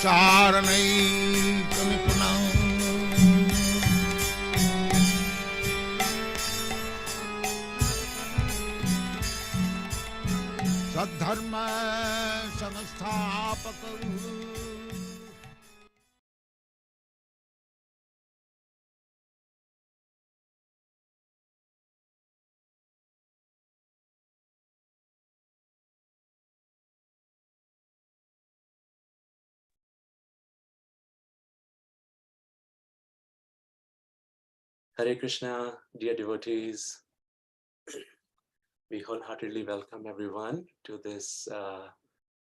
चारणैकनिपुणम् सद्धर्म संस्थापकम् Hare Krishna, dear devotees. We wholeheartedly welcome everyone to this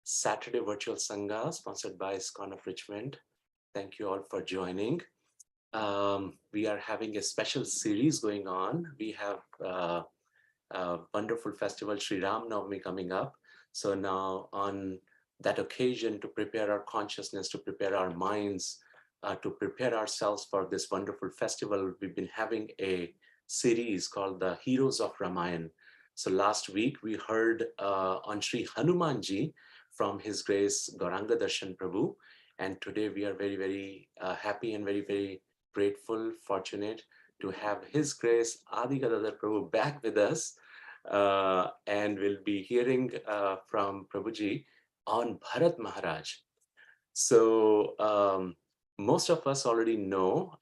Saturday virtual Sangha sponsored by ISKCON of Richmond. Thank you all for joining. We are having a special series going on. We have a wonderful festival, Sri Ram Navami, coming up. So now on that occasion, to prepare our consciousness, to prepare our minds, to prepare ourselves for this wonderful festival, we've been having a series called the Heroes of Ramayana. So last week we heard on Sri Hanumanji from His Grace Gauranga Darshan Prabhu. And today we are very, very happy and very, very grateful, fortunate to have His Grace Adi Gadadhar Prabhu back with us. And we'll be hearing from Prabhuji on Bharat Maharaj. So most of us already know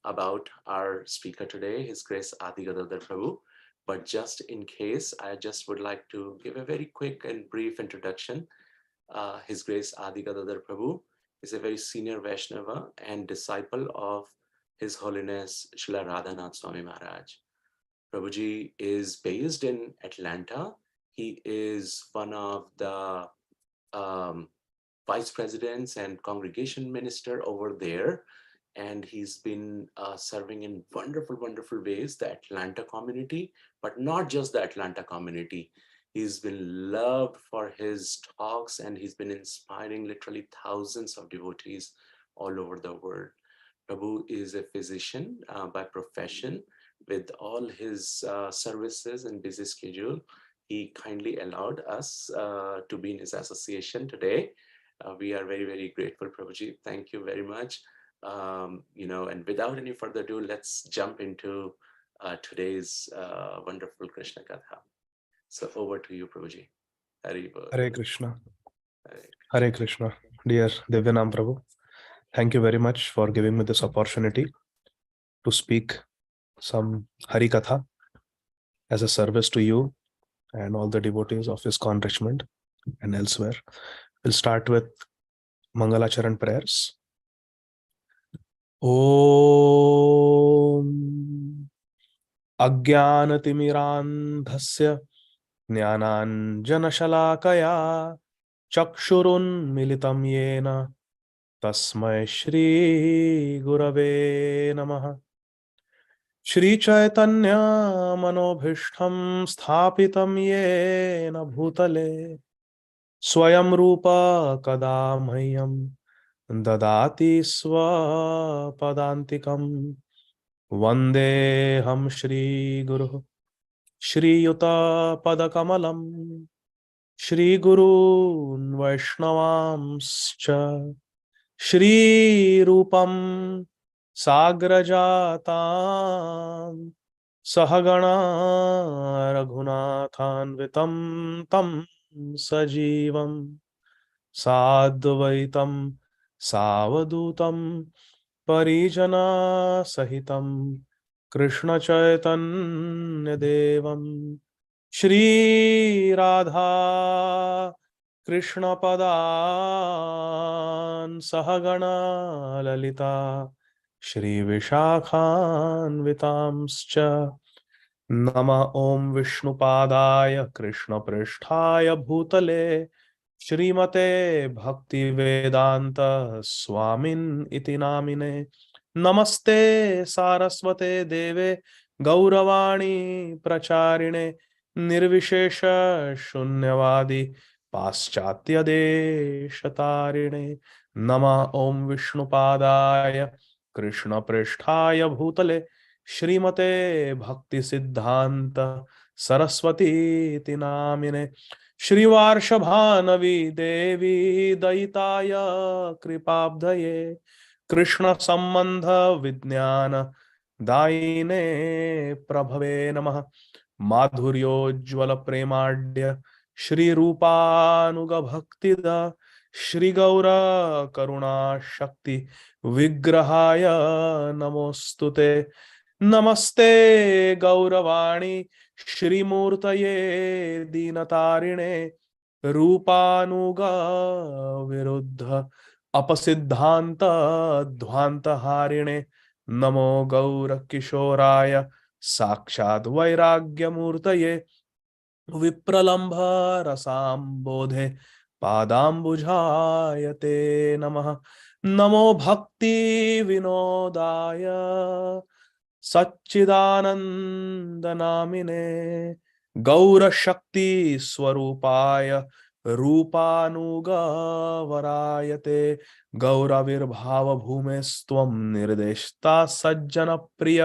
about our speaker today, His Grace Adi Gadadhar Prabhu. But just in case, I just would like to give a very quick and brief introduction. His Grace Adi Gadadhar Prabhu is a very senior Vaishnava and disciple of His Holiness Srila Radhanath Swami Maharaj. Prabhuji is based in Atlanta. He is one of the vice presidents and congregation minister over there. And he's been serving in wonderful, wonderful ways, the Atlanta community, but not just the Atlanta community. He's been loved for his talks, and he's been inspiring literally thousands of devotees all over the world. Prabhu is a physician by profession. With all his services and busy schedule, he kindly allowed us to be in his association today. We are very, very grateful, Prabhuji. Thank you very much. And without any further ado, let's jump into today's wonderful Krishna Katha. So over to you, Prabhuji. Hare Krishna. Hare Krishna. Dear Divyanam Prabhu, thank you very much for giving me this opportunity to speak some Hari Katha as a service to you and all the devotees of ISKCON Richmond and elsewhere. We'll start with Mangalacharan prayers. Om Ajnanatimirandhasya Jnananjanashalakaya Chakshurun Militam Yena Tasmai Shri Gurave Namaha. Shri Chaitanya Manobhishtham Sthapitam Yena Bhutale Swayam Rupa Kadamhayam Dadati Swapadantikam Vandeham Shri Guru Shri Yuta Padakamalam Shri Guru Vaishnavamscha Shri Rupam Sagrajatam Sahagana Raghunathanvitam Tam Sajivam Sadvaitam Savadutam Parijana Sahitam Krishna Chaitanya Devam Shri Radha Krishna Padan Sahagana Lalita Shri Vishakhan Vitamscha Nama Om Vishnu Padaya Krishna Pristhaya Bhutale Shrimate Bhakti Vedanta Swamin iti namine Namaste Saraswate Deve Gauravani Pracharine Nirvishesha Shunyavadi Paschatya Deshatarine Nama Om Vishnu Padaya Krishna Pristhaya Bhutale Shrimate Bhakti Siddhanta Saraswati इति नामिने। श्रीवार्षभानवी देवी दयिताय कृपाब्धये कृष्ण संबंध विज्ञान दायिने प्रभवे नमः। माधुर्योज्ज्वल प्रेमाढ्य श्री रूपानुग भक्तिदा श्री गौर करुणा शक्ति विग्रहाय नमोस्तुते। नमस्ते गौरवाणी श्रीमूर्तये दीनतारिणे रूपानुग विरुद्ध अपसिद्धांत ध्वांत हारिणे। नमो गौर किशोराय साक्षात् वैराग्य मूर्तये विप्रलंभ रसाम्बोधे पादाम्बुजाय ते नमः। नमो भक्ति विनोदाय सच्चिदानंद नामिने गौर शक्ति स्वरूपाय रूपानुग वरायते। गौरविर्भाव भूमेस्त्वं निर्देष्टा सज्जन प्रिय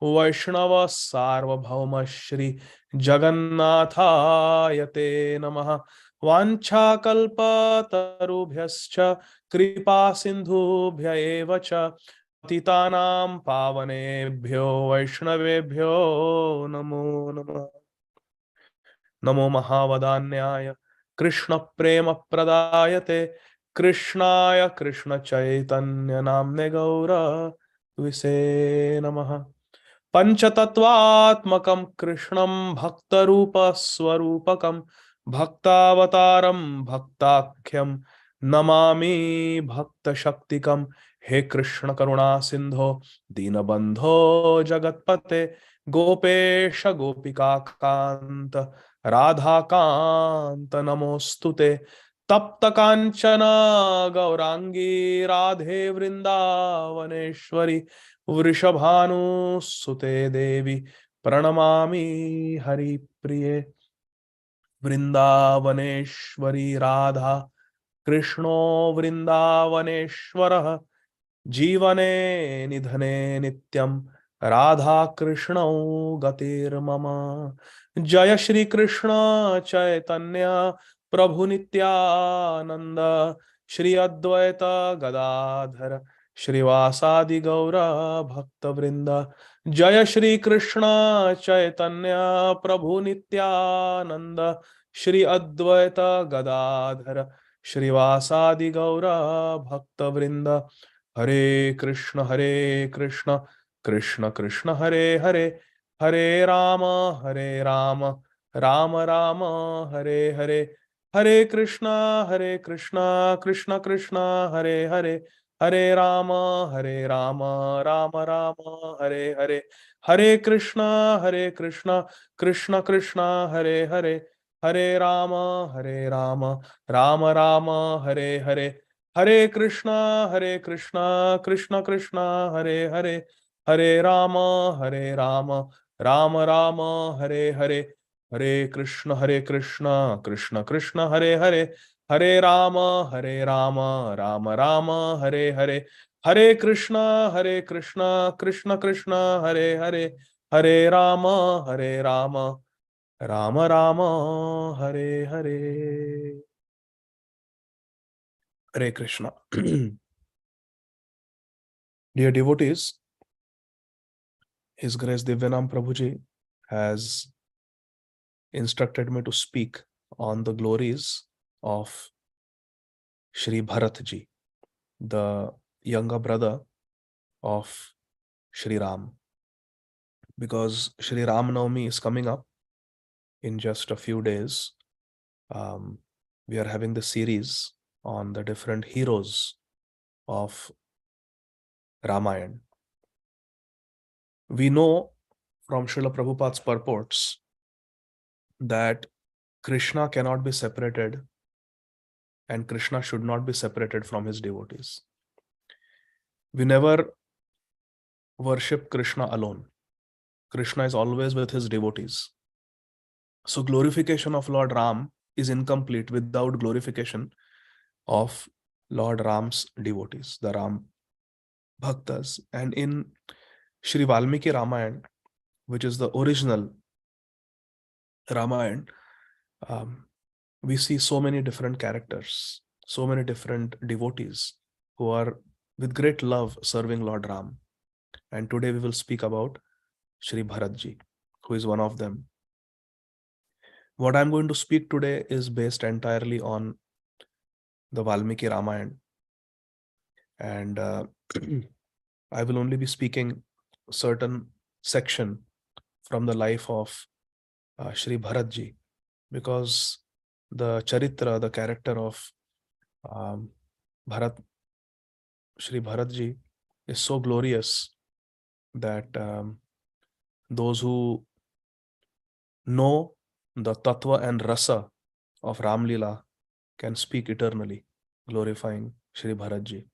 वैष्णव सार्वभौम श्री जगन्नाथाय ते नमः। वाञ्छाकल्पतरुभ्यश्च कृपा सिन्धुभ्य एव च पतितानां पावनेभ्यो वैष्णवेभ्यो नमो नमः। नमो महावदान्याय कृष्ण प्रेम प्रदायते कृष्णाय कृष्ण चैतन्य नाम्ने गौर विसे नमः। पंचतत्वात्मकं कृष्णं भक्तरूप स्वरूपकं भक्तावतारं भक्ताख्यं नमामि भक्तशक्तिकं। हे कृष्ण करुणा सिंधो दीनबंधो जगत्पते गोपेश गोपिका कांत राधा कांत नमोस्तुते। तप्त कांचन गौरांगी राधे वृंदावनेश्वरी वृषभानुसुते देवी प्रणमामि हरिप्रिये। वृंदावनेश्वरी राधा कृष्णो वृंदावनेश्वरः जीवने निधने नित्यं राधा कृष्णौ गतिर्मम। जय श्री कृष्ण चैतन्य प्रभु नित्यानंद श्री अद्वैत गदाधर श्रीवासादि गौर भक्त वृंद। जय श्री कृष्ण चैतन्य प्रभु नित्यानंद श्री अद्वैत गदाधर श्रीवासादि गौर भक्त वृंद। हरे कृष्ण कृष्ण कृष्ण हरे हरे हरे राम राम राम हरे हरे। हरे कृष्ण कृष्ण कृष्ण हरे हरे हरे राम राम राम हरे हरे। हरे कृष्ण कृष्ण कृष्ण हरे हरे हरे राम राम राम हरे हरे। हरे कृष्ण कृष्ण कृष्ण हरे हरे हरे राम राम राम हरे हरे। हरे कृष्ण कृष्ण कृष्ण हरे हरे हरे राम राम राम हरे हरे। हरे Krishna Krishna Krishna Hare Hare Hare Ram Ram Ram Hare Hare. Hare Krishna. Dear devotees, His Grace Divyanam Prabhuji has instructed me to speak on the glories of Shri Bharat ji, the younger brother of Shri Ram. Because Shri Ram Navami is coming up in just a few days, we are having the series on the different heroes of Ramayana. We know from Srila Prabhupada's purports that Krishna cannot be separated and Krishna should not be separated from his devotees. We never worship Krishna alone. Krishna is always with his devotees. So glorification of Lord Ram is incomplete without glorification of Lord Ram's devotees, the Ram Bhaktas. And in Sri Valmiki Ramayana, which is the original Ramayana, we see so many different characters, so many different devotees who are with great love serving Lord Ram. And today we will speak about Shri Bharatji, who is one of them. What I'm going to speak today is based entirely on the Valmiki Ramayana. And I will only be speaking a certain section from the life of Shri Bharatji, because the charitra, the character of Bharat, Shri Bharatji, is so glorious that those who know the tattva and rasa of Ram Leela can speak eternally, glorifying Shri Bharatji.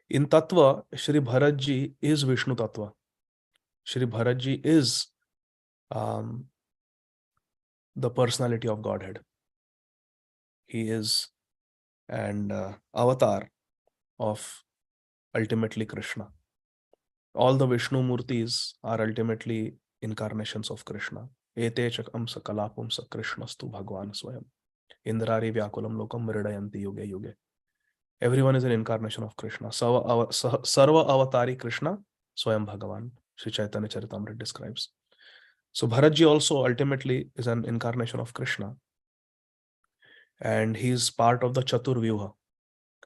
In tattva, Shri Bharatji is Vishnu tattva. Shri Bharatji is the personality of Godhead. He is an avatar of ultimately Krishna. All the Vishnu Murtis are ultimately incarnations of Krishna. Ete chakam sakalapum sa Krishnastu Bhagwan Swayam. Indrari Vyakulam Lokam Mridayanti Yuge Yuge. Everyone is an incarnation of Krishna. Sarva Avatari Krishna Swayam Bhagavan. Sri Chaitanya Charitamrita describes. So Bharatji also ultimately is an incarnation of Krishna. And he is part of the Chaturvyuha.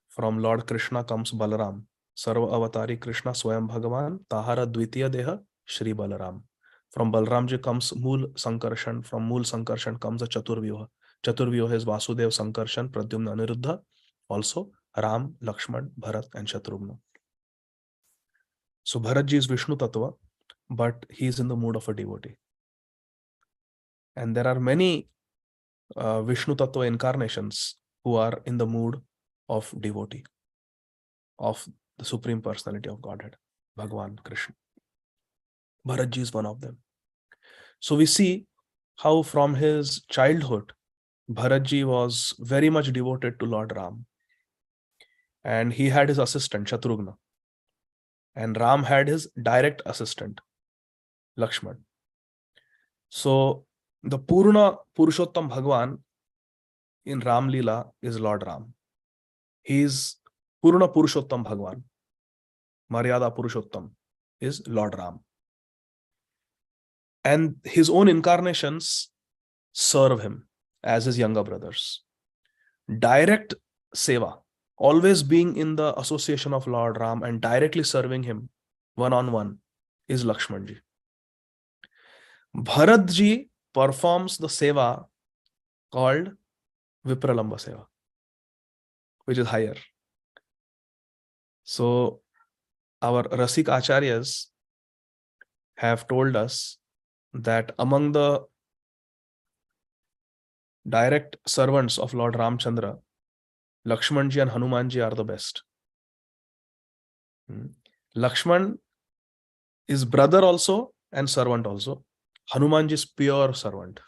From Lord Krishna comes Balaram. Sarva Avatari Krishna Swayam Bhagavan. Tahara Dvitiya Deha Shri Balaram. From Balramji comes Mool Sankarshan. From Mool Sankarshan comes the Chaturvyuha. Chaturvyuha is Vasudev, Sankarshan, Pradyumna, Aniruddha. Also Ram, Lakshman, Bharat and Shatrughna. So Bharatji is Vishnu Tattva, but he is in the mood of a devotee. And there are many Vishnu Tattva incarnations who are in the mood of devotee, of the Supreme Personality of Godhead, Bhagavan Krishna. Bharatji is one of them. So we see how from his childhood, Bharatji was very much devoted to Lord Ram. And he had his assistant, Shatrughna. And Ram had his direct assistant, Lakshman. So the Purna Purushottam Bhagavan in Ram Leela is Lord Ram. He is Purna Purushottam Bhagavan. Maryada Purushottam is Lord Ram. And his own incarnations serve him as his younger brothers. Direct seva, always being in the association of Lord Ram and directly serving him one-on-one, is Lakshmanji. Bharatji performs the seva called Vipralamba seva, which is higher. So our Rasik Acharyas have told us that among the direct servants of Lord Ramchandra, Lakshmanji and Hanumanji are the best. Lakshman is brother also and servant also. Hanumanji is pure servant.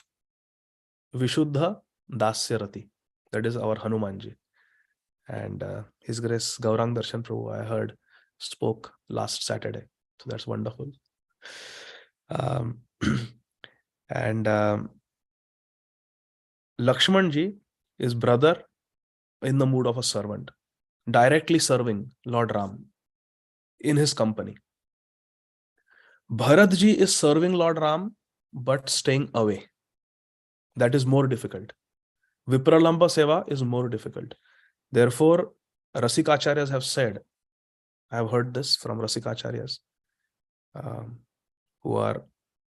Vishuddha Dasyarati. That is our Hanumanji. And His Grace Gaurang Darshan Prabhu, I heard, spoke last Saturday. So that's wonderful. And Lakshmanji is brother in the mood of a servant, directly serving Lord Ram in his company. Bharatji is serving Lord Ram but staying away. That is more difficult. Vipralamba seva is more difficult. Therefore, Rasikacharyas have said, I have heard this from Rasikacharyas, who are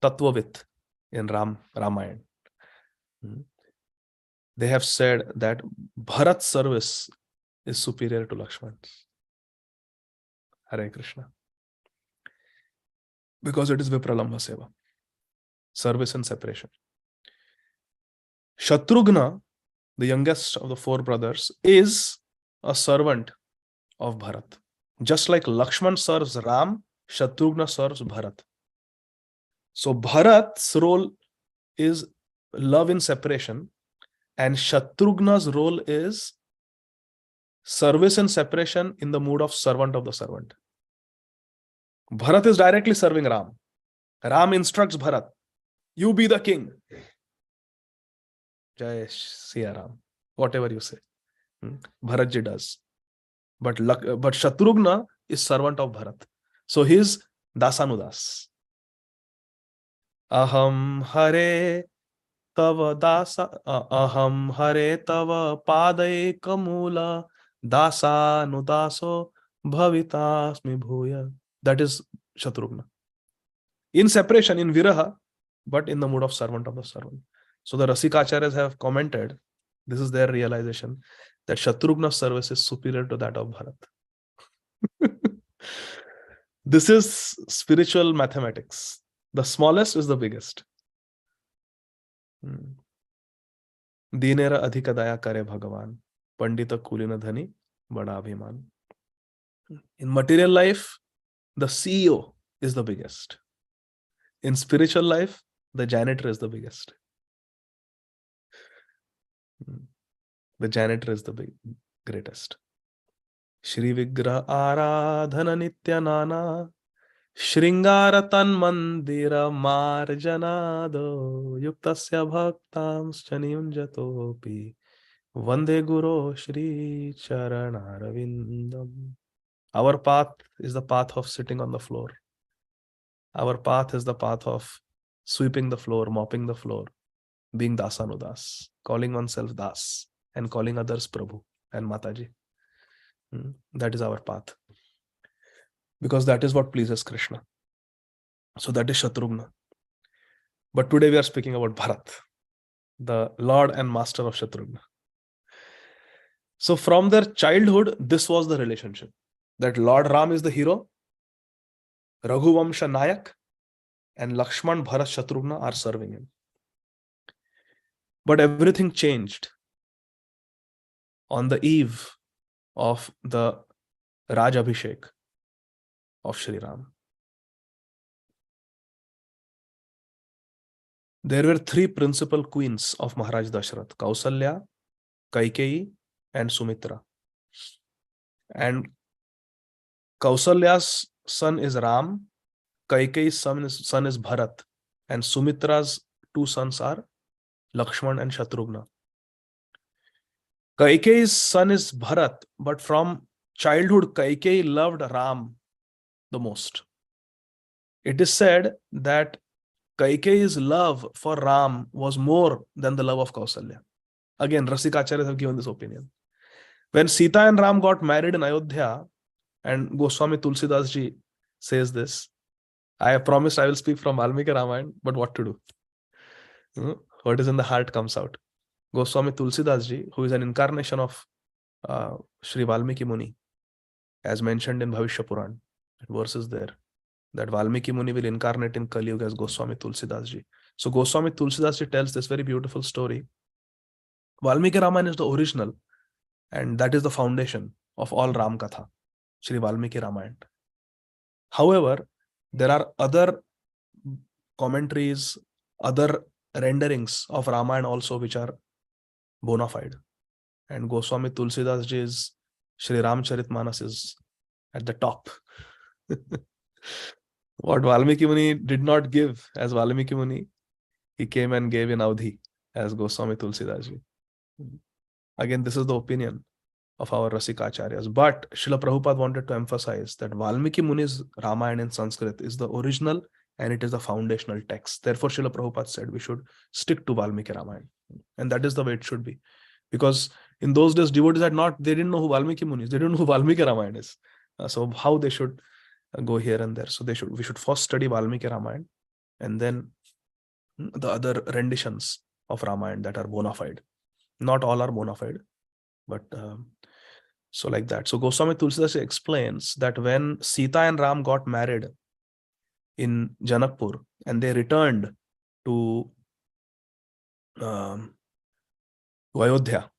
Tattvavit in Ramayana. They have said that Bharat's service is superior to Lakshman's. Hare Krishna. Because it is Vipralamba seva, service and separation. Shatrughna, the youngest of the four brothers, is a servant of Bharat. Just like Lakshman serves Ram, Shatrughna serves Bharat. So Bharat's role is love in separation, and Shatrughna's role is service and separation in the mood of servant of the servant. Bharat is directly serving Ram. Ram instructs Bharat, you be the king. Jai Siya Ram. Whatever you say. Bharatji does. But Shatrughna is servant of Bharat. So he is Dasanudas. Aham Hare Tava Dasa Aham Hare Tava Padai Kamula Dasanudaso Bhavitasmi Bhuya. That is Shatrughna. In separation, in Viraha, but in the mood of servant of the servant. So the Rasikacharyas have commented, this is their realization, that Shatrughna's service is superior to that of Bharat. This is spiritual mathematics. The smallest is the biggest. Dinera adhika daya kare Bhagavan. Pandita kulina dhani bada abhiman. In material life, the CEO is the biggest. In spiritual life, the janitor is the biggest. The janitor is the greatest. Shri Vigraha Aradhana Nitya Nana Shringara Tan Mandira Marjanado Yuktasya Bhaktams Chaniyunjatopi Vande Guru Shri Charanarvindam. Our path is the path of sitting on the floor. Our path is the path of sweeping the floor, mopping the floor, being Dasanudas, calling oneself Das and calling others Prabhu and Mataji. That is our path. Because that is what pleases Krishna. So that is Shatrughna. But today we are speaking about Bharat, the Lord and Master of Shatrughna. So from their childhood, this was the relationship. That Lord Ram is the hero, Raghuvamsha Nayak, and Lakshman, Bharat, Shatrughna are serving him. But everything changed on the eve of the Raj Abhishek of Shri Ram. There were three principal queens of Maharaj Dashrath: Kausalya, Kaikeyi, and Sumitra. And Kausalya's son is Ram, Kaikeyi's son is Bharat, and Sumitra's two sons are Lakshman and Shatrughna. Kaikeyi's son is Bharat, but from childhood Kaikeyi loved Ram the most. It is said that Kaikeyi's love for Ram was more than the love of Kausalya. Again, Rasikacharyas have given this opinion. When Sita and Ram got married in Ayodhya, and Goswami Tulsidas ji says this, I have promised I will speak from Valmiki Ramayana, but what to do? What is in the heart comes out. Goswami Tulsidas ji, who is an incarnation of Sri Valmiki Muni, as mentioned in Bhavishya Puran, verses there, that Valmiki Muni will incarnate in Kali Yuga as Goswami Tulsidas ji. So Goswami Tulsidas ji tells this very beautiful story. Valmiki Ramayana is the original, and that is the foundation of all Ram Katha, Sri Valmiki Ramayana. However, there are other commentaries, other renderings of Ramayana also which are bona fide. And Goswami Tulsidas ji's Sri Ramcharitmanas is at the top. What Valmiki Muni did not give as Valmiki Muni, he came and gave in Audhi as Goswami Tulsidas ji. Again, this is the opinion of our Rasikacharyas. But Srila Prabhupada wanted to emphasize that Valmiki Muni's Ramayana in Sanskrit is the original and it is the foundational text. Therefore, Srila Prabhupada said we should stick to Valmiki Ramayana. And that is the way it should be. Because in those days, devotees they didn't know who Valmiki Muni is. They didn't know who Valmiki Ramayana is. So how they should go here and there. So we should first study Valmiki Ramayana and then the other renditions of Ramayana that are bona fide. Not all are bona fide, but so like that. So Goswami Tulsidas explains that when Sita and Ram got married in Janakpur and they returned to Ayodhya,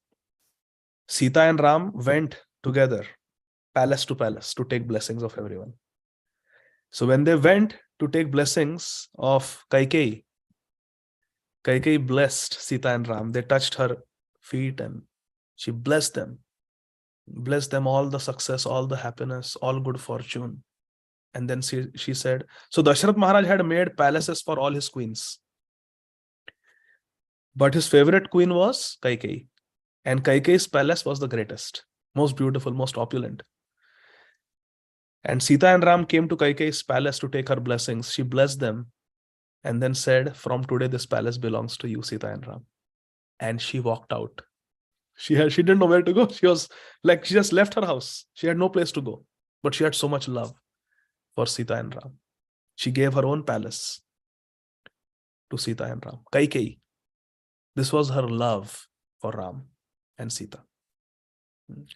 Sita and Ram went together palace to palace to take blessings of everyone. So when they went to take blessings of Kaikeyi blessed Sita and Ram. They touched her feet and she blessed them all the success, all the happiness, all good fortune. And then she said, so Dashrath Maharaj had made palaces for all his queens. But his favorite queen was Kaikeyi. And Kaikeyi's palace was the greatest, most beautiful, most opulent. And Sita and Ram came to Kaikeyi's palace to take her blessings. She blessed them and then said, "From today, this palace belongs to you, Sita and Ram." And she walked out. She didn't know where to go. She was like, she just left her house. She had no place to go. But she had so much love for Sita and Ram. She gave her own palace to Sita and Ram. Kaikeyi. This was her love for Ram and Sita.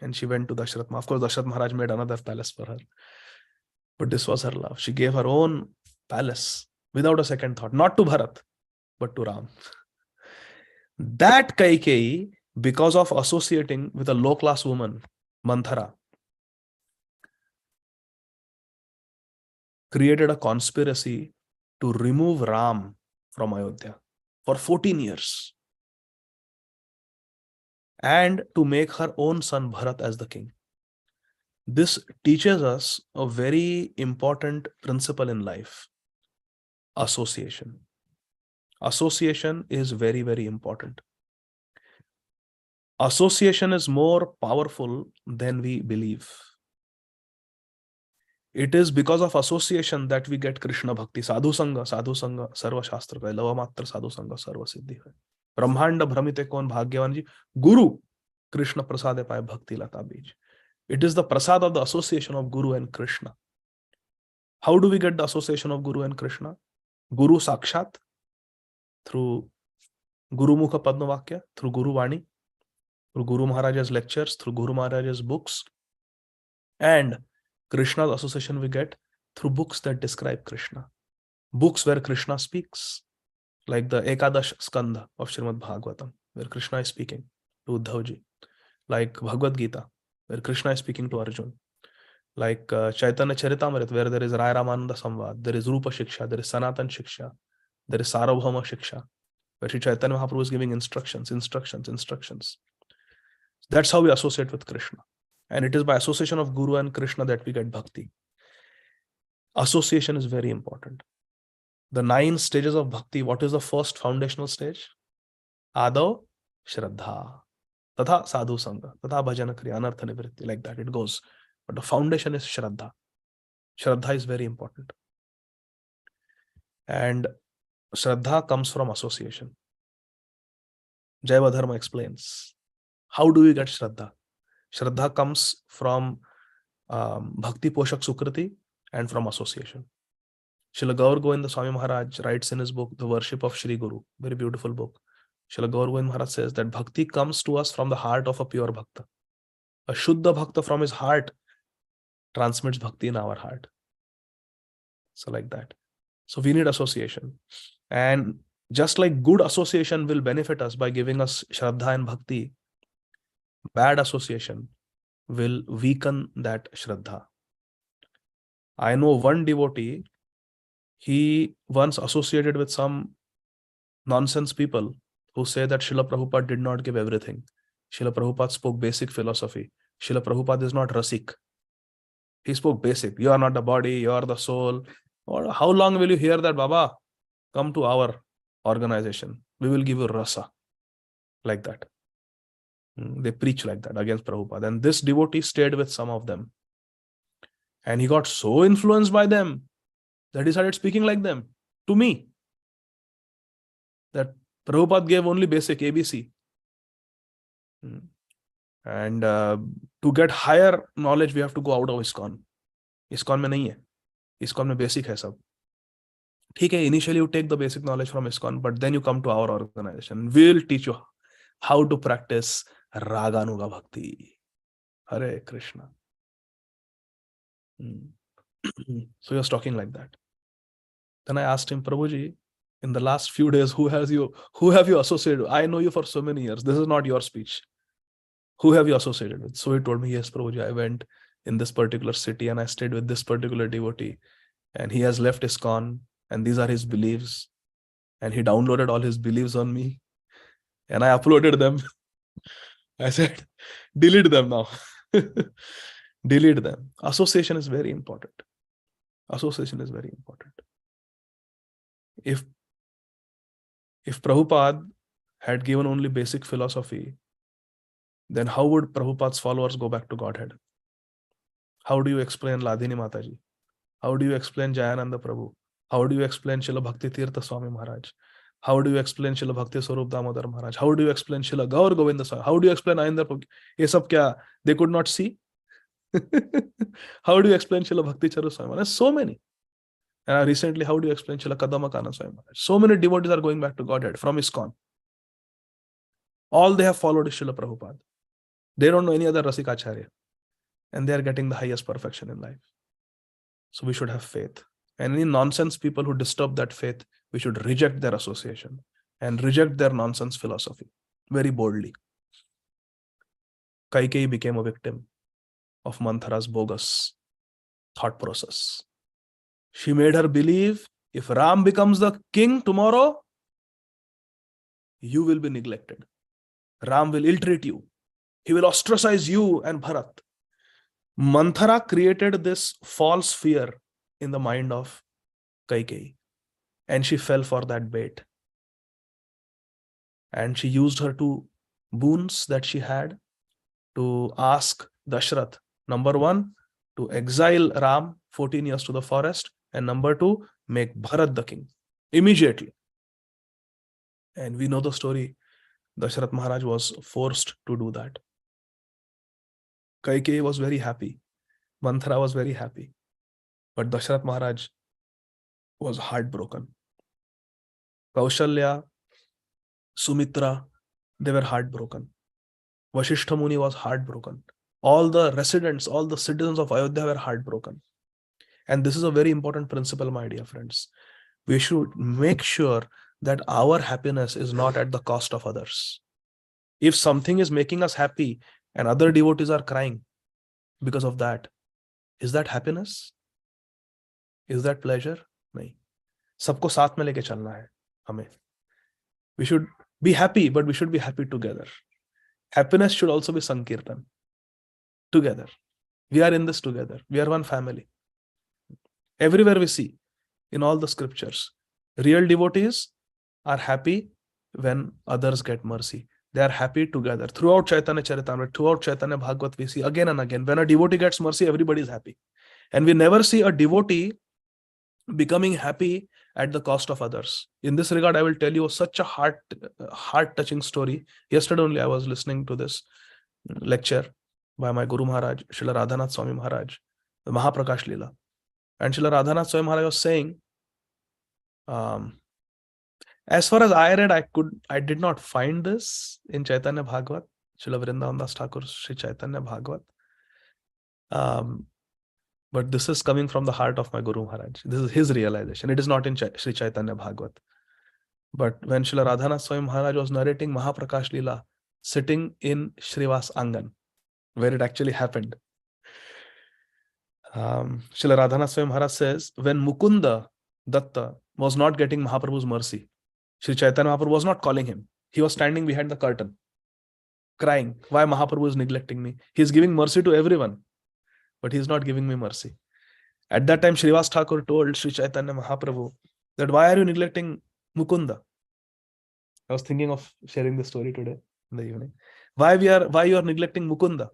And she went to Dashrath. Of course, Dashrath Maharaj made another palace for her. But this was her love. She gave her own palace without a second thought, not to Bharat, but to Ram. That Kaikeyi, because of associating with a low-class woman, Manthara, created a conspiracy to remove Ram from Ayodhya for 14 years and to make her own son Bharat as the king. This teaches us a very important principle in life: association. Association is very, very important. Association is more powerful than we believe. It is because of association that we get Krishna Bhakti. Sadhu Sangha, Sarva Shastra Kai, Lava Matra Sadhu Sangha, Sarva Siddhi Hai. Brahmanda Bhramite Kon Bhagyavan Ji, Guru Krishna Prasade Pai Bhakti Lata Bij. It is the prasad of the association of Guru and Krishna. How do we get the association of Guru and Krishna? Guru Sakshat, through Guru Mukha Padma, through Guru Vani, through Guru Maharaj's lectures, through Guru Maharaj's books, and Krishna's association we get through books that describe Krishna. Books where Krishna speaks, like the Ekadash Skandha of Srimad Bhagavatam, where Krishna is speaking to Uddhavji, like Bhagavad Gita, where Krishna is speaking to Arjun, like Chaitanya Charitamrita, where there is Raya Ramananda Samvad, there is Rupa Shiksha, there is Sanatan Shiksha, there is Sarvabhauma Shiksha, where Sri Chaitanya Mahaprabhu is giving instructions. That's how we associate with Krishna. And it is by association of Guru and Krishna that we get bhakti. Association is very important. The 9 stages of bhakti, what is the first foundational stage? Adav, Shraddha, Tatha Sadhu Sangha, Tatha Bhajana Kriya, Anartha Nivritti, like that it goes. But the foundation is Shraddha. Shraddha is very important. And Shraddha comes from association. Jayavadharma explains. How do we get Shraddha? Shraddha comes from Bhakti Poshak Sukriti and from association. Srila Gaur Govinda Swami Maharaj writes in his book, The Worship of Shri Guru, very beautiful book. Srila Gaur Govinda Maharaj says that bhakti comes to us from the heart of a pure bhakta. A Shuddha bhakta from his heart transmits bhakti in our heart. So like that. So we need association. And just like good association will benefit us by giving us Shraddha and Bhakti, bad association will weaken that Shraddha. I know one devotee, he once associated with some nonsense people who say that Srila Prabhupada did not give everything. Srila Prabhupada spoke basic philosophy. Srila Prabhupada is not Rasik. He spoke basic. You are not the body, you are the soul. Or how long will you hear that, Baba? Come to our organization. We will give you rasa. Like that. They preach like that against Prabhupada. And this devotee stayed with some of them. And he got so influenced by them that he started speaking like them to me. That Prabhupada gave only basic ABC. And to get higher knowledge, we have to go out of ISKCON. ISKCON में नहीं है. ISKCON में basic है सब. ठीक है, initially you take the basic knowledge from ISKCON, but then you come to our organization. We'll teach you how to practice Raganuga Bhakti. Hare Krishna. So he was talking like that. Then I asked him, Prabhuji, in the last few days, who have you associated with? I know you for so many years. This is not your speech. Who have you associated with? So he told me, yes, Prabhuji, I went in this particular city and I stayed with this particular devotee. And he has left ISKCON and these are his beliefs. And he downloaded all his beliefs on me. And I uploaded them. I said, delete them now. Delete them. Association is very important. Association is very important. If Prabhupada had given only basic philosophy, then how would Prabhupada's followers go back to Godhead? How do you explain Ladini Mataji? How do you explain Jayananda Prabhu? How do you explain Srila Bhakti Tirtha Swami Maharaj? How do you explain Srila Bhakti Swarup Damodar Maharaj? How do you explain Srila Gaur Govinda Swami? How do you explain Ayendra Prabhu? Ye sab kya they could not see? How do you explain Srila Bhakti Charu Swami Maharaj? So many. And recently, how do you explain Srila Kadama Kana Swami Maharaj? So many devotees are going back to Godhead from ISKCON. All they have followed is Srila Prabhupada. They don't know any other Rasikacharya. And they are getting the highest perfection in life. So we should have faith. And any nonsense people who disturb that faith, we should reject their association and reject their nonsense philosophy very boldly. Kaikeyi became a victim of Manthara's bogus thought process. She made her believe if Ram becomes the king tomorrow, you will be neglected. Ram will ill-treat you. He will ostracize you and Bharat. Manthara created this false fear in the mind of Kaikeyi, and she fell for that bait. And she used her two boons that she had to ask Dashrath, number one, to exile Ram 14 years to the forest, and number two, make Bharat the king immediately. And we know the story. Dashrath Maharaj was forced to do that. Kaikeyi was very happy. Manthara was very happy. But Dashrath Maharaj was heartbroken. Kaushalya, Sumitra, they were heartbroken. Vasishtha Muni was heartbroken. All the residents, all the citizens of Ayodhya were heartbroken. And this is a very important principle, my dear friends. We should make sure that our happiness is not at the cost of others. If something is making us happy and other devotees are crying because of that, is that happiness? Is that pleasure? नहीं. सबको साथ में लेके चलना है हमें. We should be happy, but we should be happy together. Happiness should also be Sankirtan. Together. We are in this together. We are one family. Everywhere we see, in all the scriptures, real devotees are happy when others get mercy. They are happy together. Throughout Chaitanya Charitamrita, throughout Chaitanya Bhagavat, we see again and again, when a devotee gets mercy, everybody is happy. And we never see a devotee becoming happy at the cost of others. In this regard, I will tell you such a heart-touching story. Yesterday only I was listening to this lecture by my Guru Maharaj, Srila Radhanath Swami Maharaj, the Mahaprakash Leela. And Srila Radhanath Swami Maharaj was saying, as far as I read, I did not find this in Chaitanya Bhagavat, Srila Vrindavan Das Thakur, Sri Chaitanya Bhagavat. But this is coming from the heart of my Guru Maharaj. This is his realization. It is not in Sri Chaitanya Bhagavat. But when Srila Radhanath Swami Maharaj was narrating Mahaprakash Leela, sitting in Srivas Angan, where it actually happened, Srila Radhanath Swami Maharaj says, when Mukunda Datta was not getting Mahaprabhu's mercy, Sri Chaitanya Mahaprabhu was not calling him. He was standing behind the curtain, crying, why Mahaprabhu is neglecting me? He is giving mercy to everyone, but he is not giving me mercy. At that time, Srivas Thakur told Sri Chaitanya Mahaprabhu that why are you neglecting Mukunda? I was thinking of sharing this story today in the evening. Why you are neglecting Mukunda?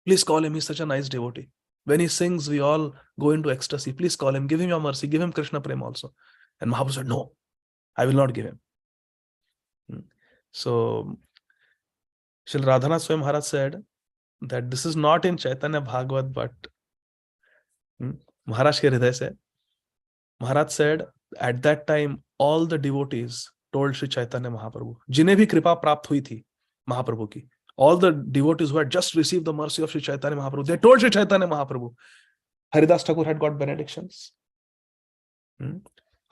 Please call him. He's such a nice devotee. When he sings, we all go into ecstasy. Please call him. Give him your mercy. Give him Krishna Prem also. And Mahaprabhu said, no, I will not give him. So, Srila Radhanath Swami Maharaj said that this is not in Chaitanya Bhagavat, but Maharaj ke hriday se. Maharaj said, at that time, all the devotees told Sri Chaitanya Mahaprabhu, जिन्हें भी कृपा प्राप्त हुई थी महाप्रभु की, all the devotees who had just received the mercy of Sri Chaitanya Mahaprabhu, they told Sri Chaitanya Mahaprabhu, Haridas Thakur had got benedictions,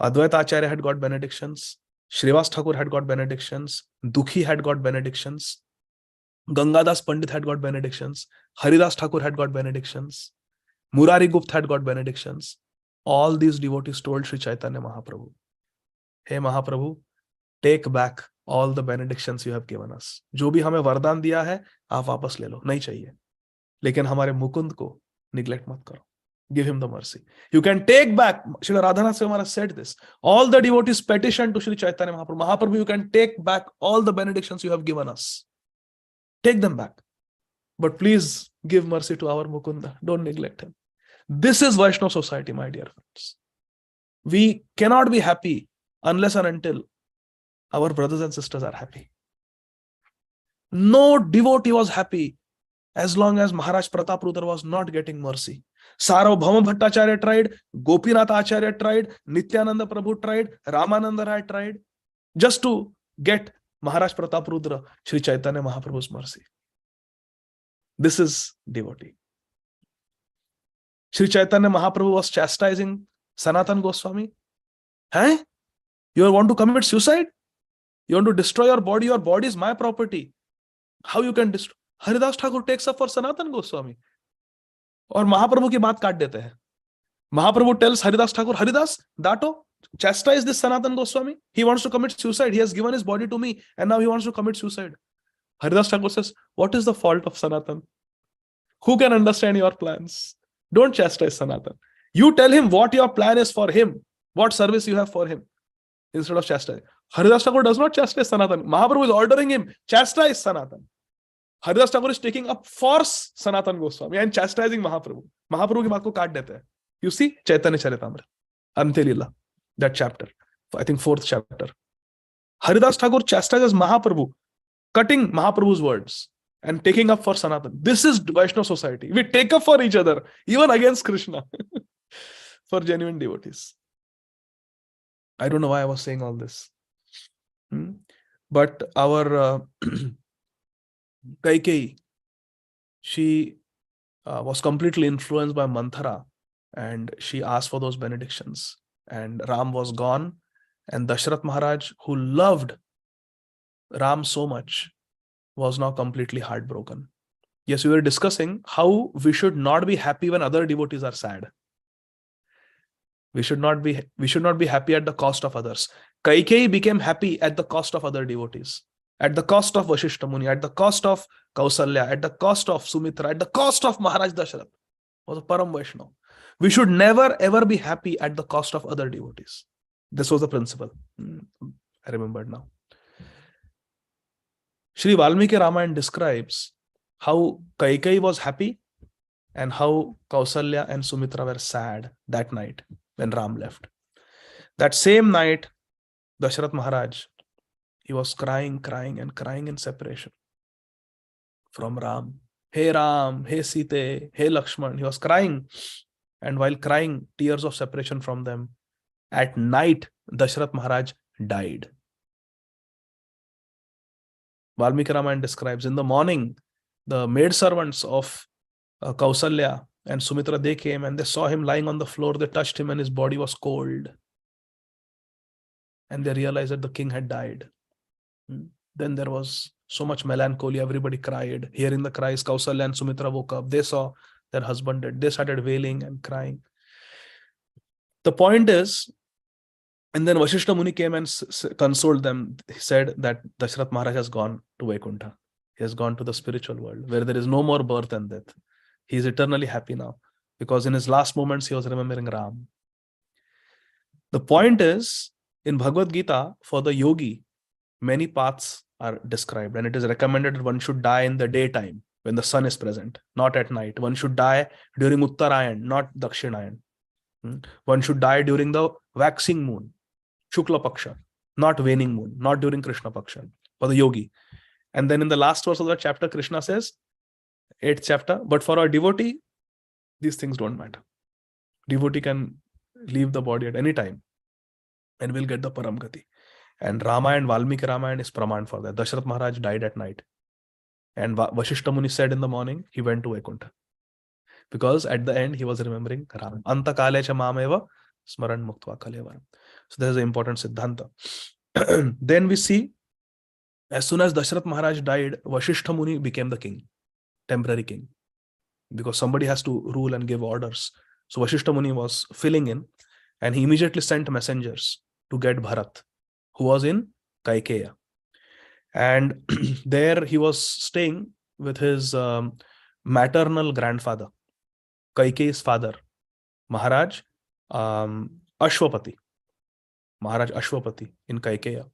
Advaita Acharya had got benedictions, Srivas Thakur had got benedictions, Dukhi had got benedictions, Gangadas Pandit had got benedictions, Haridas Thakur had got benedictions, Murari Gupta had got benedictions. All these devotees told Sri Chaitanya Mahaprabhu, hey Mahaprabhu, take back all the benedictions you have given us. जो भी हमें वरदान दिया है, आप वापस ले लो, नहीं चाहिए. लेकिन हमारे मुकुंद को neglect मत करो. Give him the mercy. You can take back. Srila Radhanath Swami Maharaj said this. All the devotees petition to Sri Chaitanya Mahaprabhu. Mahaprabhu, you can take back all the benedictions you have given us. Take them back. But please give mercy to our Mukunda. Don't neglect him. This is Vaishnava society, my dear friends. We cannot be happy unless and until our brothers and sisters are happy. No devotee was happy as long as Maharaj Pratap Rudra was not getting mercy. Sarvabhauma Bhattacharya tried, Gopinath Acharya tried, Nityananda Prabhu tried, Ramananda Rai tried, just to get Maharaj Pratap Rudra, Sri Chaitanya Mahaprabhu's mercy. This is devotee. Sri Chaitanya Mahaprabhu was chastising Sanatan Goswami. Hey, you want to commit suicide? You want to destroy your body? Your body is my property. How you can destroy? Haridas Thakur takes up for Sanatan Goswami. और महाप्रभु की बात काट देते हैं. Mahaprabhu tells Haridas Thakur, Haridas, Dato, chastise this Sanatan Goswami. He wants to commit suicide. He has given his body to me and now he wants to commit suicide. Haridas Thakur says, what is the fault of Sanatan? Who can understand your plans? Don't chastise Sanatan. You tell him what your plan is for him, what service you have for him, instead of chastising. Haridas Thakur does not chastise Sanatan. Mahaprabhu is ordering him, chastise Sanatan. Haridas Thakur is taking up force Sanatan Goswami and chastising Mahaprabhu. Mahaprabhu की बात को काट देते हैं. You see, Chaitanya Charitamrita, Ante Leela, that chapter, I think 4th chapter. Haridas Thakur chastises Mahaprabhu, cutting Mahaprabhu's words and taking up for Sanatan. This is Vaishnava society. We take up for each other, even against Krishna, for genuine devotees. I don't know why I was saying all this. But our Kaikeyi, she was completely influenced by Manthara and she asked for those benedictions. And Ram was gone and Dashrath Maharaj, who loved Ram so much, was now completely heartbroken. Yes, we were discussing how we should not be happy when other devotees are sad. We should not be happy at the cost of others. Kaikeyi became happy at the cost of other devotees, at the cost of Vashishta Muni, at the cost of Kausalya, at the cost of Sumitra, at the cost of Maharaj Dashrath. Was a Param Vaishnava. We should never ever be happy at the cost of other devotees. This was the principle. I remembered now. Sri Valmiki Ramayana describes how Kaikeyi was happy and how Kausalya and Sumitra were sad that night when Ram left. That same night, Dashrath Maharaj, he was crying in separation from Ram. Hey Sita, hey Lakshman. He was crying. And while crying, tears of separation from them, at night, Dashrath Maharaj died. Valmiki Ramayana describes, in the morning, the maidservants of Kausalya and Sumitra, they came and they saw him lying on the floor. They touched him and his body was cold. And they realized that the king had died. Then there was so much melancholy. Everybody cried. Hearing the cries, Kausalya and Sumitra woke up. They saw their husband dead. They started wailing and crying. The point is, and then Vashishta Muni came and consoled them. He said that Dashrath Maharaj has gone to Vaikuntha. He has gone to the spiritual world where there is no more birth and death. He is eternally happy now because in his last moments he was remembering Ram. The point is, in Bhagavad Gita, for the yogi, many paths are described and it is recommended that one should die in the daytime when the sun is present, not at night. One should die during Uttarayan, not Dakshinayan. One should die during the waxing moon, Shukla Paksha, not waning moon, not during Krishna Paksha, for the yogi. And then in the last verse of the chapter, Krishna says, 8th chapter, but for our devotee, these things don't matter. Devotee can leave the body at any time and will get the Param Gati. And Ramayana, Valmiki Ramayana is Praman for that. Dashrath Maharaj died at night. And Vashishta Muni said in the morning, he went to Vaikuntha. Because at the end, he was remembering Ram. Anta kale cha mameva smaran muktva kalevaram. So there is an important siddhanta. Then we see, as soon as Dashrath Maharaj died, Vashishta Muni became the king, temporary king. Because somebody has to rule and give orders. So Vashishta Muni was filling in and he immediately sent messengers to get Bharat, who was in Kaikeya. And there he was staying with his maternal grandfather, Kaikeyi's father, Maharaj Ashwapati, Maharaj Ashwapati in Kaikeya.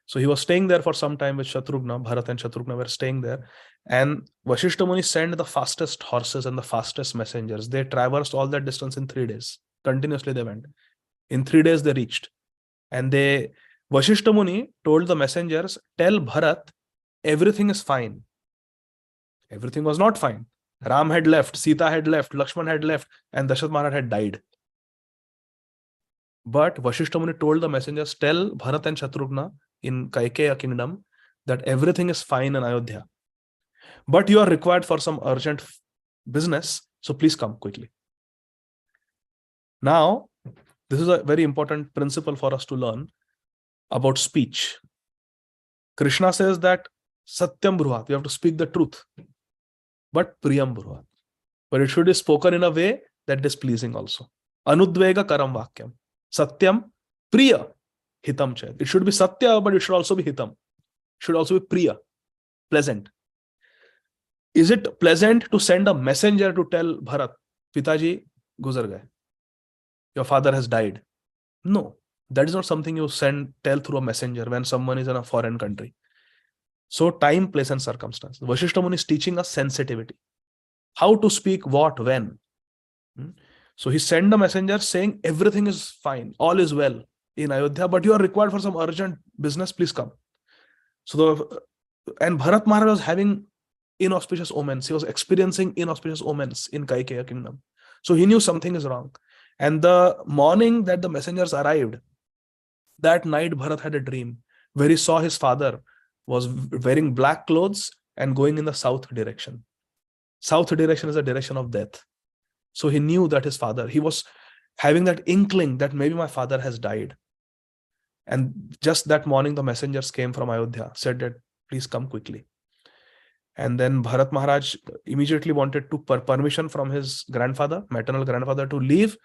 So he was staying there for some time with Shatrughna. Bharat and Shatrughna were staying there. And Vashishta Muni sent the fastest horses and the fastest messengers. They traversed all that distance in 3 days. Continuously they went. In 3 days they reached. And Vashishta Muni told the messengers, tell Bharat, everything is fine. Everything was not fine. Ram had left, Sita had left, Lakshman had left, and Dasharatha Maharaj had died. But Vashishta Muni told the messengers, tell Bharat and Shatrughna in Kaikeya kingdom that everything is fine in Ayodhya. But you are required for some urgent business, so please come quickly. Now, this is a very important principle for us to learn about speech. Krishna says that Satyam Bruhat, you have to speak the truth. But Priyam Bruhat. But it should be spoken in a way that is pleasing also. Anudvega Karam Vakyam. Satyam Priya Hitam Ched. It should be Satya, but it should also be Hitam. It should also be Priya. Pleasant. Is it pleasant to send a messenger to tell Bharat, Pitaji guzar gaye? Your father has died? No. That is not something you tell through a messenger when someone is in a foreign country. So time, place, and circumstance. Vashishta Muni is teaching us sensitivity. How to speak what, when. So he sent a messenger saying everything is fine, all is well in Ayodhya, but you are required for some urgent business, please come. And Bharat Maharaj was having inauspicious omens. He was experiencing inauspicious omens in Kaikeya kingdom. So he knew something is wrong. And the morning that the messengers arrived, that night Bharat had a dream where he saw his father was wearing black clothes and going in the south direction. South direction is the direction of death. So he knew that his father, he was having that inkling that maybe my father has died. And just that morning, the messengers came from Ayodhya, said that please come quickly. And then Bharat Maharaj immediately wanted to permission from his grandfather, maternal grandfather, to leave.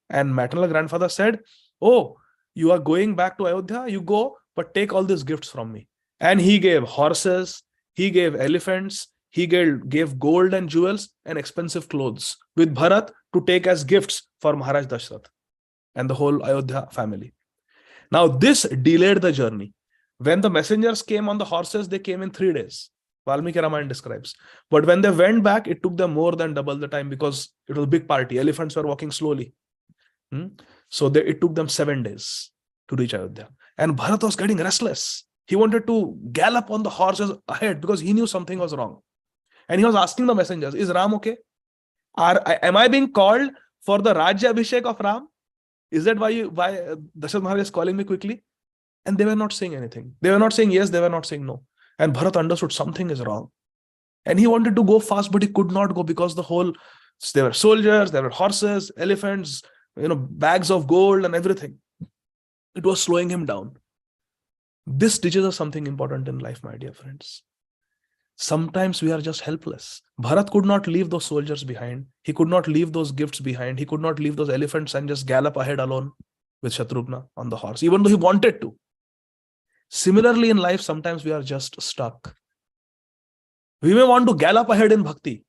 And maternal grandfather said, oh, you are going back to Ayodhya, you go, but take all these gifts from me. And he gave horses, he gave elephants, he gave gold and jewels and expensive clothes with Bharat to take as gifts for Maharaj Dashrath and the whole Ayodhya family. Now this delayed the journey. When the messengers came on the horses, they came in 3 days. Valmiki Ramayana describes. But when they went back, it took them more than double the time because it was a big party. Elephants were walking slowly. So it took them 7 days to reach Ayodhya. And Bharat was getting restless. He wanted to gallop on the horses ahead because he knew something was wrong. And he was asking the messengers, is Ram okay? Am I being called for the Rajya Abhishek of Ram? Is that why Dasharatha Maharaj is calling me quickly? And they were not saying anything. They were not saying yes, they were not saying no. And Bharat understood something is wrong. And he wanted to go fast, but he could not go because there were soldiers, there were horses, elephants, bags of gold and everything. It was slowing him down. This teaches us something important in life, my dear friends. Sometimes we are just helpless. Bharat could not leave those soldiers behind. He could not leave those gifts behind. He could not leave those elephants and just gallop ahead alone with Shatrughna on the horse, even though he wanted to. Similarly, in life, sometimes we are just stuck. We may want to gallop ahead in bhakti,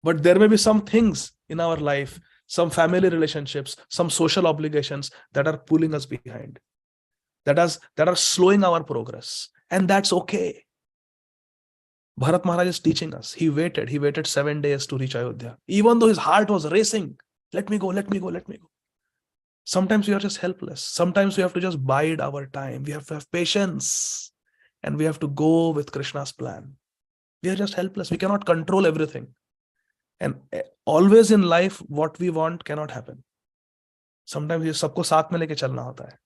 but there may be some things in our life, some family relationships, some social obligations that are pulling us behind, that are slowing our progress. And that's okay. Bharat Maharaj is teaching us. He waited 7 days to reach Ayodhya, even though his heart was racing. Let me go, let me go, let me go. Sometimes we are just helpless. Sometimes we have to just bide our time. We have to have patience and we have to go with Krishna's plan. We are just helpless. We cannot control everything. And always in life, what we want cannot happen. Sometimes we sabko saath mein leke chalna hota hai.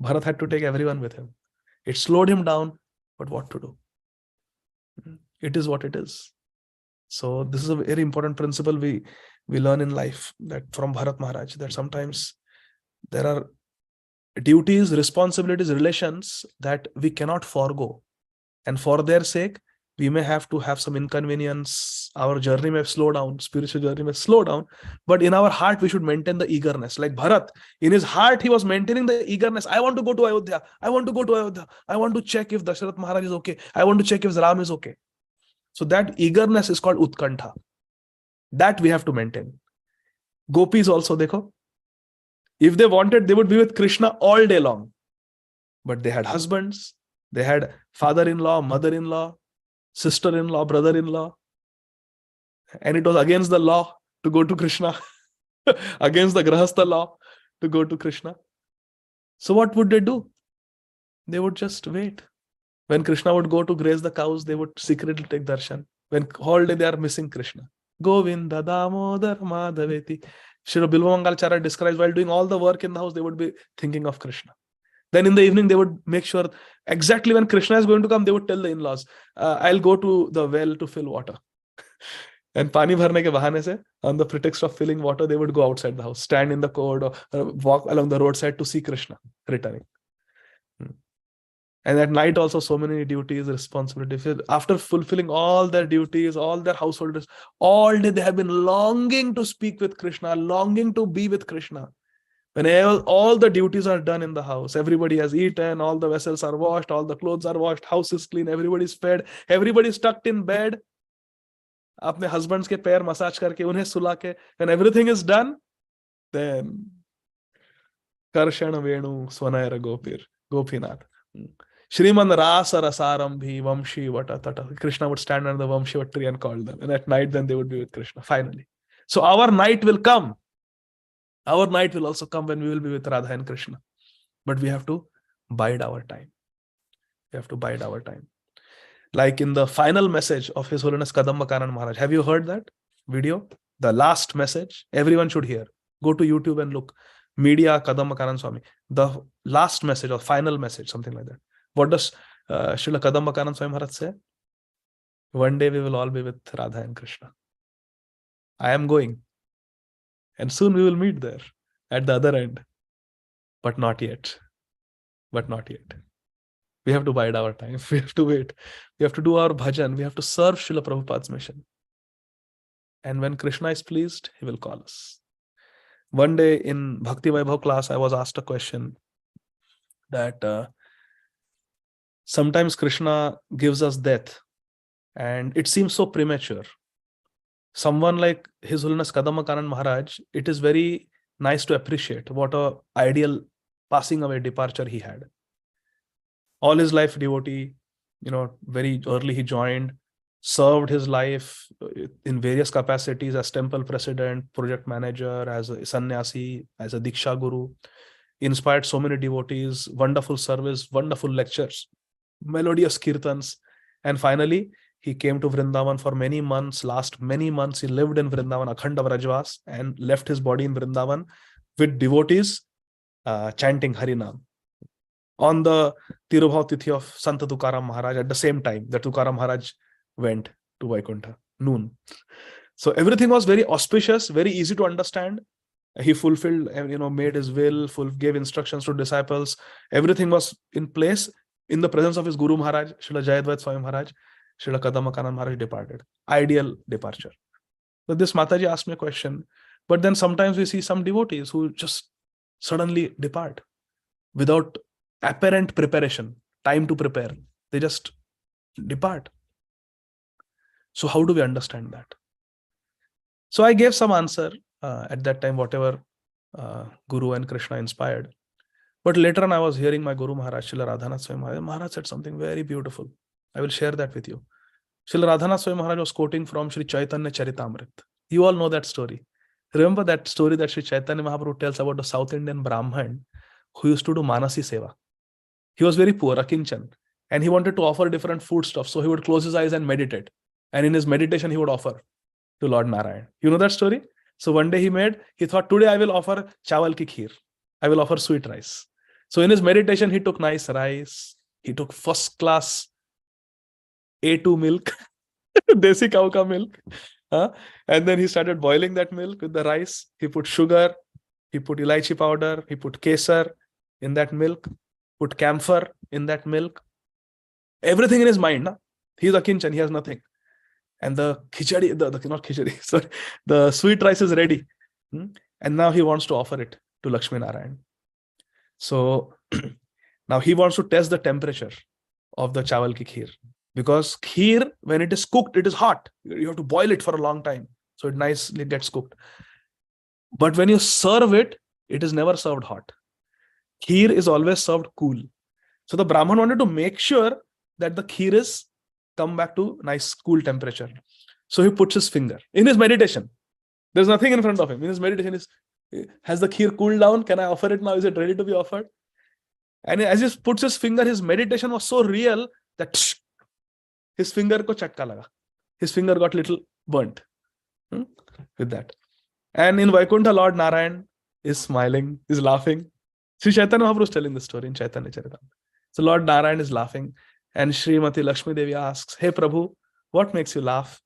Bharat had to take everyone with him. It slowed him down, but what to do? It is what it is. So this is a very important principle we learn in life, that from Bharat Maharaj, that sometimes there are duties, responsibilities, relations that we cannot forego. And for their sake, we may have to have some inconvenience. Our journey may slow down, spiritual journey may slow down, but in our heart, we should maintain the eagerness. Like Bharat, in his heart, he was maintaining the eagerness. I want to go to Ayodhya. I want to go to Ayodhya. I want to check if Dasharatha Maharaj is okay. I want to check if Ram is okay. So that eagerness is called Utkantha. That we have to maintain. Gopis also, dekho. If they wanted, they would be with Krishna all day long. But they had husbands, they had father-in-law, mother-in-law, sister-in-law, brother-in-law. And it was against the law to go to Krishna, against the Grahastha law to go to Krishna. So what would they do? They would just wait. When Krishna would go to graze the cows, they would secretly take darshan. When whole day they are missing Krishna. Govinda Damodar Madhaveti. Shri Bilvamangalacharya describes while doing all the work in the house, they would be thinking of Krishna. Then in the evening, they would make sure exactly when Krishna is going to come, they would tell the in-laws, I'll go to the well to fill water. And pani bharne ke bahane se, on the pretext of filling water, they would go outside the house, stand in the corridor, walk along the roadside to see Krishna returning. And at night also, so many duties, responsibilities. After fulfilling all their duties, all their householders, all day they have been longing to speak with Krishna, longing to be with Krishna. When all the duties are done in the house, everybody has eaten, all the vessels are washed, all the clothes are washed, house is clean, everybody is fed, everybody is tucked in bed. अपने husbands के पैर massage करके उन्हें सुला के, when everything is done, then Karshan Venu Swanayara Gopir Gopinath. Shriman Rasa Rasarambhi Vamshi Vata Tata. Krishna would stand under the Vamshi tree and call them. And at night, then they would be with Krishna, finally. So our night will come. Our night will also come when we will be with Radha and Krishna. But we have to bide our time. We have to bide our time. Like in the final message of His Holiness Kadamba Kanan Maharaj. Have you heard that video? The last message. Everyone should hear. Go to YouTube and look. Media Kadamba Kanan Swami. The last message or final message, something like that. What does Srila Kadamba Kanan Swami Maharaj say? One day we will all be with Radha and Krishna. I am going. And soon we will meet there at the other end. But not yet. But not yet. We have to bide our time. We have to wait. We have to do our bhajan. We have to serve Srila Prabhupada's mission. And when Krishna is pleased, he will call us. One day in Bhakti Vaibhav class, I was asked a question that sometimes Krishna gives us death and it seems so premature. Someone like His Holiness Kadamba Kanan Maharaj, it is very nice to appreciate what a ideal passing away departure he had. All his life devotee, very early he joined, served his life in various capacities as temple president, project manager, as a sannyasi, as a Diksha Guru, inspired so many devotees, wonderful service, wonderful lectures, melodious kirtans. And finally, he came to Vrindavan for many months. Last many months, he lived in Vrindavan, Akhanda Vrajvas, and left his body in Vrindavan with devotees chanting Harinam. On the Tirubhav Tithi of Sant Tukaram Maharaj, at the same time that Tukaram Maharaj went to Vaikuntha, noon. So everything was very auspicious, very easy to understand. He fulfilled, made his will, gave instructions to disciples. Everything was in place in the presence of his Guru Maharaj, Srila Jayadvaita Swami Maharaj. Srila Kadamba Kanan Maharaj departed. Ideal departure. So this Mataji asked me a question, but then sometimes we see some devotees who just suddenly depart without apparent preparation, time to prepare. They just depart. So how do we understand that? So I gave some answer at that time, whatever Guru and Krishna inspired. But later on, I was hearing my Guru Maharaj, Srila Radhanath Swami Maharaj. Maharaj said something very beautiful. I will share that with you. Srila Radhanath Swami Maharaj was quoting from Sri Chaitanya Charitamrita. You all know that story. Remember that story that Sri Chaitanya Mahaprabhu tells about the South Indian Brahman who used to do Manasi Seva. He was very poor, Akinchan, and he wanted to offer different foodstuffs. So he would close his eyes and meditate. And in his meditation, he would offer to Lord Narayan. You know that story? So one day he thought, today I will offer chawal ki kheer. I will offer sweet rice. So in his meditation, he took nice rice. He took first class A2 milk, desi cow ka milk. And then he started boiling that milk with the rice. He put sugar, he put elaichi powder, he put kesar in that milk, put camphor in that milk. Everything in his mind. He's a kinchan, he has nothing. And the khichadi, not khichadi, sorry, the sweet rice is ready. And now he wants to offer it to Lakshmi Narayan. So now he wants to test the temperature of the chawal ki kheer. Because kheer, when it is cooked, it is hot. You have to boil it for a long time. So it nicely gets cooked. But when you serve it, it is never served hot. Kheer is always served cool. So the Brahman wanted to make sure that the kheer is come back to nice cool temperature. So he puts his finger in his meditation. There's nothing in front of him. In his meditation, has the kheer cooled down? Can I offer it now? Is it ready to be offered? And as he puts his finger, his meditation was so real that his finger ko chatka laga. His finger got little burnt with that. And in Vaikuntha, Lord Narayan is smiling, is laughing. Sri Chaitanya Mahaprabhu is telling the story in Chaitanya Charitamrita. So Lord Narayan is laughing, and Srimati Lakshmi Devi asks, "Hey Prabhu, what makes you laugh?"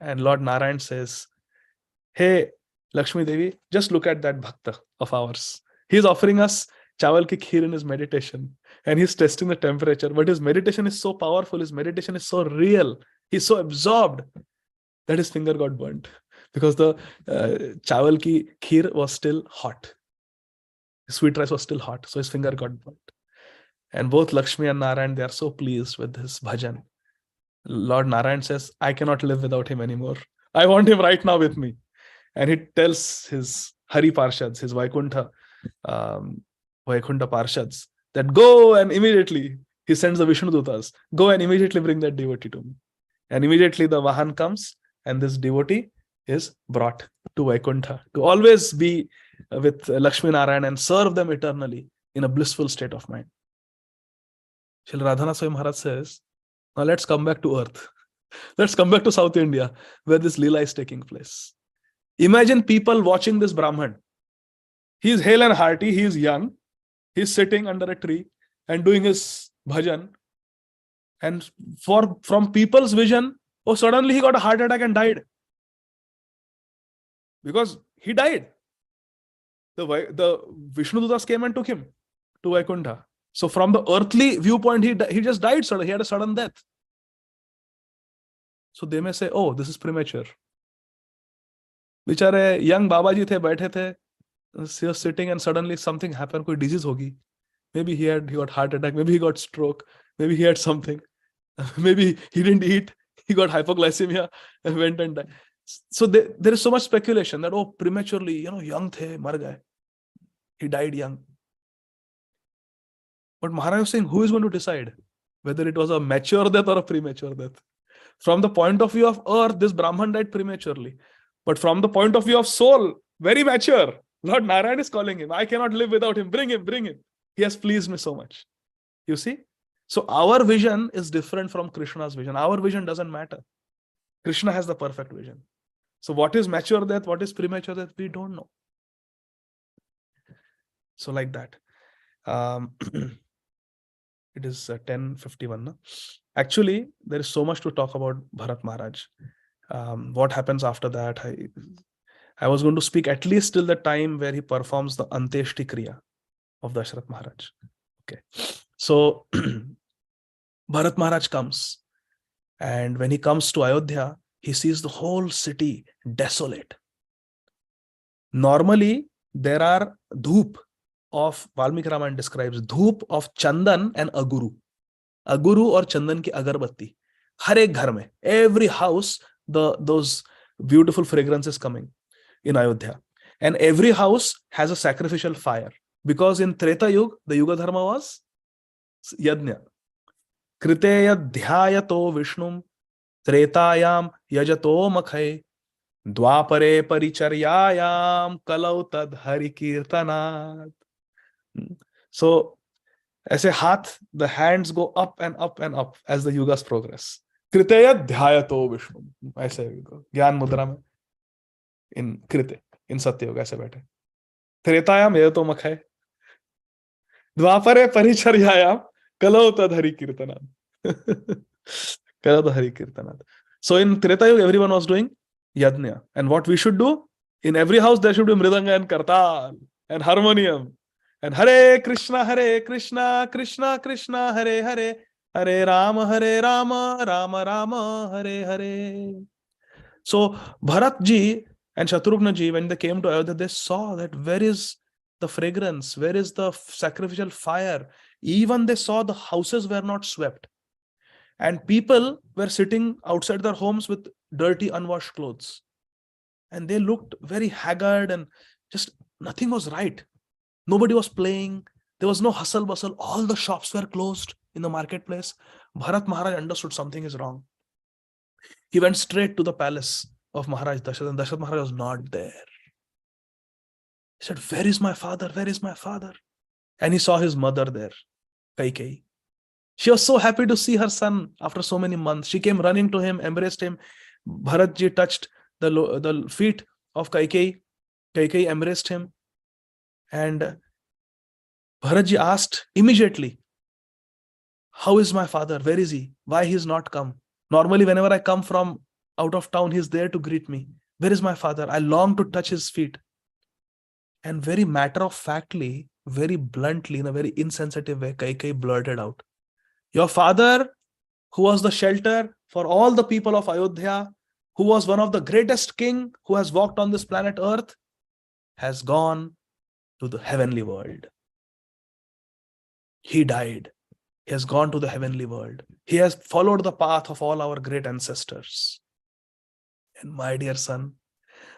And Lord Narayan says, "Hey Lakshmi Devi, just look at that bhakta of ours. He's offering us chawal ki kheer in his meditation, and he's testing the temperature. But his meditation is so powerful, his meditation is so real, he's so absorbed that his finger got burnt because the chawal ki kheer was still hot. The sweet rice was still hot, so his finger got burnt. And both Lakshmi and Narayan, they are so pleased with his bhajan. Lord Narayan says, I cannot live without him anymore. I want him right now with me." And he tells his Hari Parshads, his Vaikuntha Parshads, that go and immediately, he sends the Vishnu Dutas, go and immediately bring that devotee to me. And immediately the Vahan comes, and this devotee is brought to Vaikuntha to always be with Lakshmi Narayan and serve them eternally in a blissful state of mind. Srila Radhana Swami Maharaj says, now let's come back to earth. Let's come back to South India, where this Leela is taking place. Imagine people watching this Brahman. He is hale and hearty, he is young, he is sitting under a tree and doing his bhajan. And from people's vision, oh, suddenly he got a heart attack and died. Because he died. The Vishnu Dutas came and took him to Vaikuntha. So from the earthly viewpoint, he just died suddenly. He had a sudden death. So they may say, oh, this is premature. Bichare young Babaji the, baithe the, he was sitting and suddenly something happened, koi disease hogi. Maybe he got heart attack, maybe he got stroke, maybe he had something. Maybe he didn't eat, he got hypoglycemia and went and died. So there is so much speculation that, oh, prematurely, young the, mar gaye. He died young. But Maharaj was saying, who is going to decide whether it was a mature death or a premature death? From the point of view of earth, this Brahman died prematurely. But from the point of view of soul, very mature. Lord Narayan is calling him. I cannot live without him. Bring him, bring him. He has pleased me so much. You see? So our vision is different from Krishna's vision. Our vision doesn't matter. Krishna has the perfect vision. So what is mature death? What is premature death? We don't know. So like that. It is 10:51. No? Actually, there is so much to talk about Bharat Maharaj. What happens after that? I was going to speak at least till the time where he performs the Anteshti Kriya of Dashrath Maharaj. Okay. So Bharat Maharaj comes, and when he comes to Ayodhya, he sees the whole city desolate. Normally, there are dhoop of, Valmiki Ramayana describes dhoop of chandan and aguru. Aguru or chandan ki agarbatti. Har ek ghar mein, every house, those beautiful fragrances coming in Ayodhya. And every house has a sacrificial fire. Because in Treta Yuga, the Yuga Dharma was yajna. Kriteya dhyayato vishnum tretayam yajato makhay dwapare paricharyayam kalau tad hari kirtanat. So, ऐसे हाथ, the hands go up and up and up as the yugas progress. Kriteya dhyayato Vishnu. ऐसे ज्ञान मुद्रा में in Krite, in Satya Yoga ऐसे बैठे. त्रेतायाम yajato makhay. द्वापरे परिचर्यायाम kalau tad hari kirtanat. Kalau tad hari kirtanat. So in Treta Yuga, everyone was doing yajna. And what we should do? In every house, there should be mridanga and kartal and harmonium. And Hare Krishna, Krishna Krishna, Hare Hare, Hare Rama, Rama Rama, Hare Hare. So Bharat ji and Shatrugna ji, when they came to Ayodhya, they saw that where is the fragrance, where is the sacrificial fire. Even they saw the houses were not swept. And people were sitting outside their homes with dirty, unwashed clothes. and they looked very haggard and just nothing was right. Nobody was playing. There was no hustle bustle. All the shops were closed in the marketplace. Bharat Maharaj understood something is wrong. He went straight to the palace of Maharaj Dasharatha, and Dasharatha Maharaj was not there. He said, "Where is my father? Where is my father?" And he saw his mother there, Kaikeyi. She was so happy to see her son after so many months. She came running to him, embraced him. Bharatji touched the feet of Kaikeyi. Kaikeyi embraced him. And Bharatji asked immediately, "How is my father? Where is he? Why he's not come? Normally, whenever I come from out of town, he's there to greet me. Where is my father? I long to touch his feet." And very matter-of-factly, very bluntly, in a very insensitive way, Kaikeyi blurted out, "Your father, who was the shelter for all the people of Ayodhya, who was one of the greatest king who has walked on this planet Earth, has gone to the heavenly world. He died. He has gone to the heavenly world. He has followed the path of all our great ancestors. And my dear son,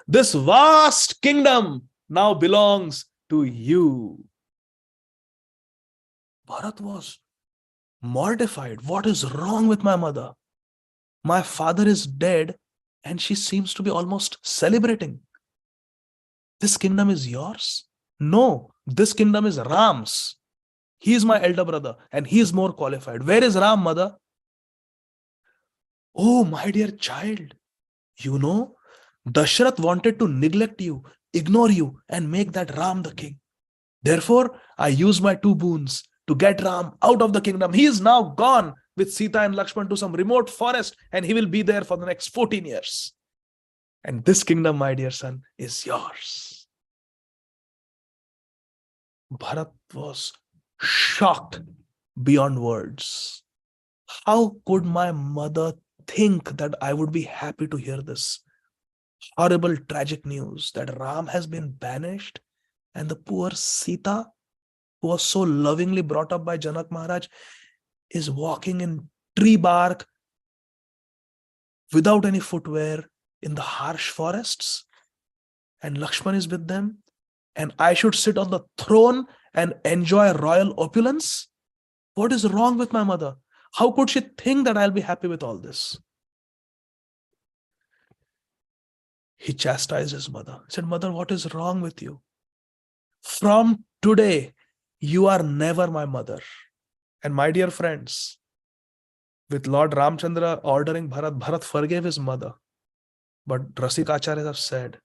this vast kingdom now belongs to you." Bharat was mortified. What is wrong with my mother? My father is dead and she seems to be almost celebrating. This kingdom is yours? No, this kingdom is Ram's. He is my elder brother and he is more qualified. Where is Ram, mother? "Oh, my dear child, you know, Dashrath wanted to neglect you, ignore you, and make that Ram the king. Therefore, I use my two boons to get Ram out of the kingdom. He is now gone with Sita and Lakshman to some remote forest, and he will be there for the next 14 years. And this kingdom, my dear son, is yours." Bharat was shocked beyond words. How could my mother think that I would be happy to hear this horrible, tragic news that Ram has been banished and the poor Sita, who was so lovingly brought up by Janak Maharaj, is walking in tree bark without any footwear in the harsh forests, and Lakshman is with them, and I should sit on the throne and enjoy royal opulence? What is wrong with my mother? How could she think that I'll be happy with all this? He chastised his mother. He said, "Mother, what is wrong with you? From today, you are never my mother." And my dear friends, with Lord Ramchandra ordering Bharat, Bharat forgave his mother. But Rasik Acharyas have said,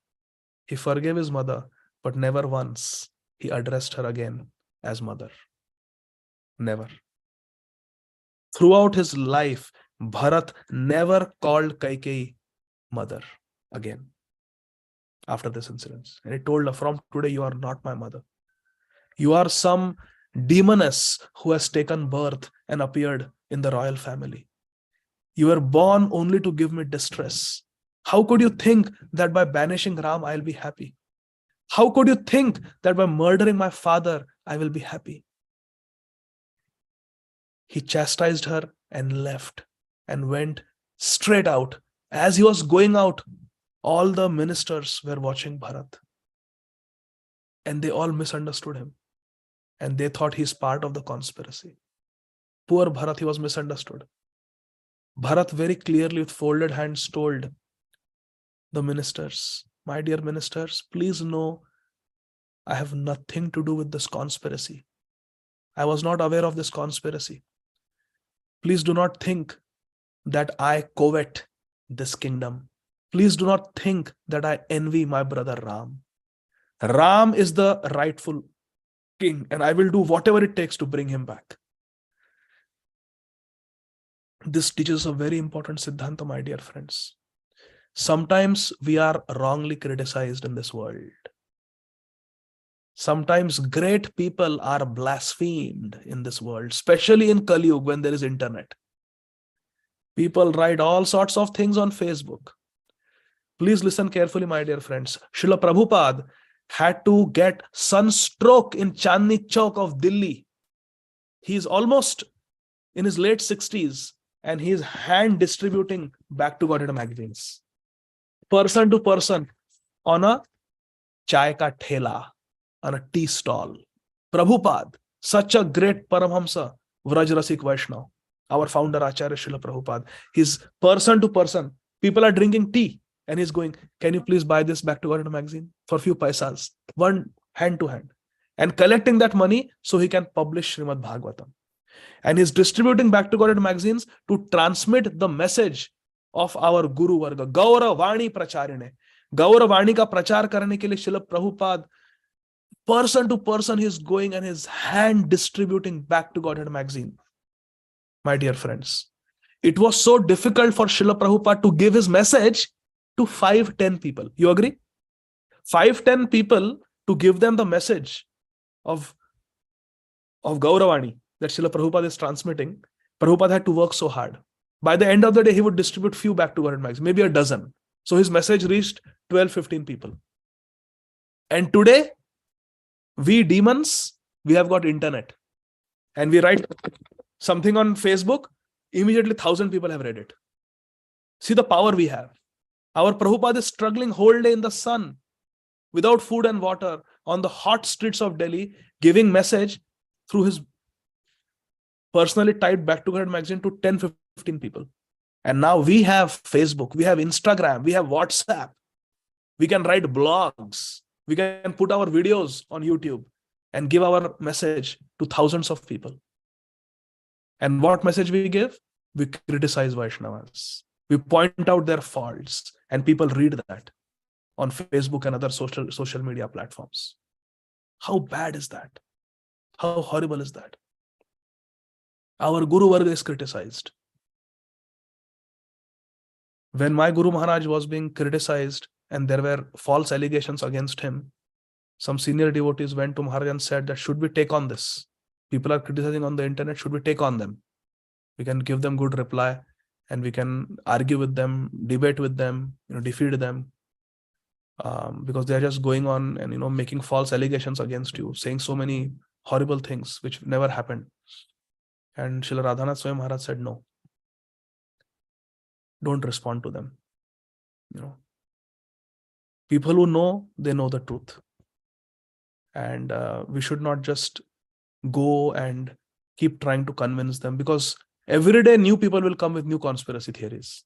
he forgave his mother, but never once he addressed her again as mother. Never. Throughout his life, Bharat never called Kaikeyi mother again after this incident. And he told her, "From today, you are not my mother. You are some demoness who has taken birth and appeared in the royal family. You were born only to give me distress. How could you think that by banishing Ram, I'll be happy? How could you think that by murdering my father, I will be happy?" He chastised her and left and went straight out. As he was going out, all the ministers were watching Bharat. And they all misunderstood him. And they thought he's part of the conspiracy. Poor Bharat, he was misunderstood. Bharat very clearly with folded hands told the ministers, "My dear ministers, please know I have nothing to do with this conspiracy. I was not aware of this conspiracy. Please do not think that I covet this kingdom. Please do not think that I envy my brother Ram. Ram is the rightful king, and I will do whatever it takes to bring him back." This teaches a very important Siddhanta, my dear friends. Sometimes we are wrongly criticized in this world. Sometimes great people are blasphemed in this world, especially in Kali Yuga when there is internet. People write all sorts of things on Facebook. Please listen carefully, my dear friends. Srila Prabhupada had to get sunstroke in Chandni Chowk of Delhi. He is almost in his late 60s and he is hand distributing Back to Godhead magazines. Person to person, on a chai ka thela, on a tea stall. Prabhupada, such a great Paramhamsa, Vrajrasik Vaishnav, our founder Acharya Srila Prabhupada, he's person to person. People are drinking tea and he's going, can you please buy this Back to Godhead magazine for few paisas, one hand to hand, and collecting that money so he can publish Srimad Bhagavatam. And he's distributing Back to Godhead magazines to transmit the message of our Guru Varga, Gaura Vani Pracharine. Gaura Vani ka prachar karne ke liye Srila Prabhupada, person to person, he's going and his hand distributing Back to Godhead magazine. My dear friends, it was so difficult for Srila Prabhupada to give his message to 5-10 people. You agree? 5-10 people, to give them the message of Gauravani that Srila Prabhupada is transmitting. Prabhupada had to work so hard. By the end of the day, he would distribute few Back to Godhead magazines, maybe a dozen. So his message reached 12-15 people. And today, we demons, we have got internet. And we write something on Facebook, immediately 1,000 people have read it. See the power we have. Our Prabhupada is struggling whole day in the sun, without food and water, on the hot streets of Delhi, giving message through his personally typed Back to Godhead magazine to 10-15 people. And now we have Facebook, we have Instagram, we have WhatsApp. We can write blogs. We can put our videos on YouTube and give our message to thousands of people. And what message we give? We criticize Vaishnavas. We point out their faults, and people read that on Facebook and other social media platforms. How bad is that? How horrible is that? Our Guru Varga is criticized. When my Guru Maharaj was being criticized and there were false allegations against him, some senior devotees went to Maharaj and said that, should we take on this? People are criticizing on the internet, should we take on them? We can give them good reply and we can argue with them, debate with them, defeat them. Because they are just going on and making false allegations against you, saying so many horrible things which never happened. And Srila Radhanath Swami Maharaj said, no, don't respond to them. People who know, they know the truth. And we should not just go and keep trying to convince them, because every day new people will come with new conspiracy theories,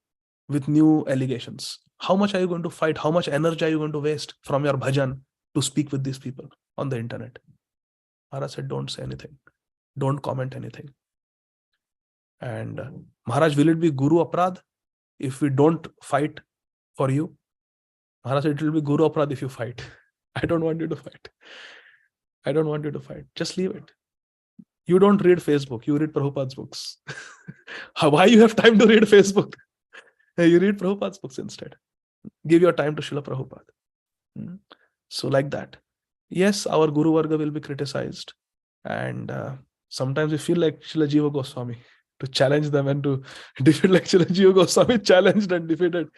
with new allegations. How much are you going to fight? How much energy are you going to waste from your bhajan to speak with these people on the internet? Maharaj said, don't say anything. Don't comment anything. And Maharaj, will it be Guru Aprad if we don't fight for you? Maharaj said, it will be Guru Aprad if you fight. I don't want you to fight. I don't want you to fight. Just leave it. You don't read Facebook. You read Prabhupada's books. Why you have time to read Facebook? You read Prabhupada's books instead. Give your time to Srila Prabhupada. So like that. Yes, our Guru Varga will be criticized. And sometimes we feel like Srila Jiva Goswami, to challenge them and to defeat, like Srila Jiva Goswami challenged and defeated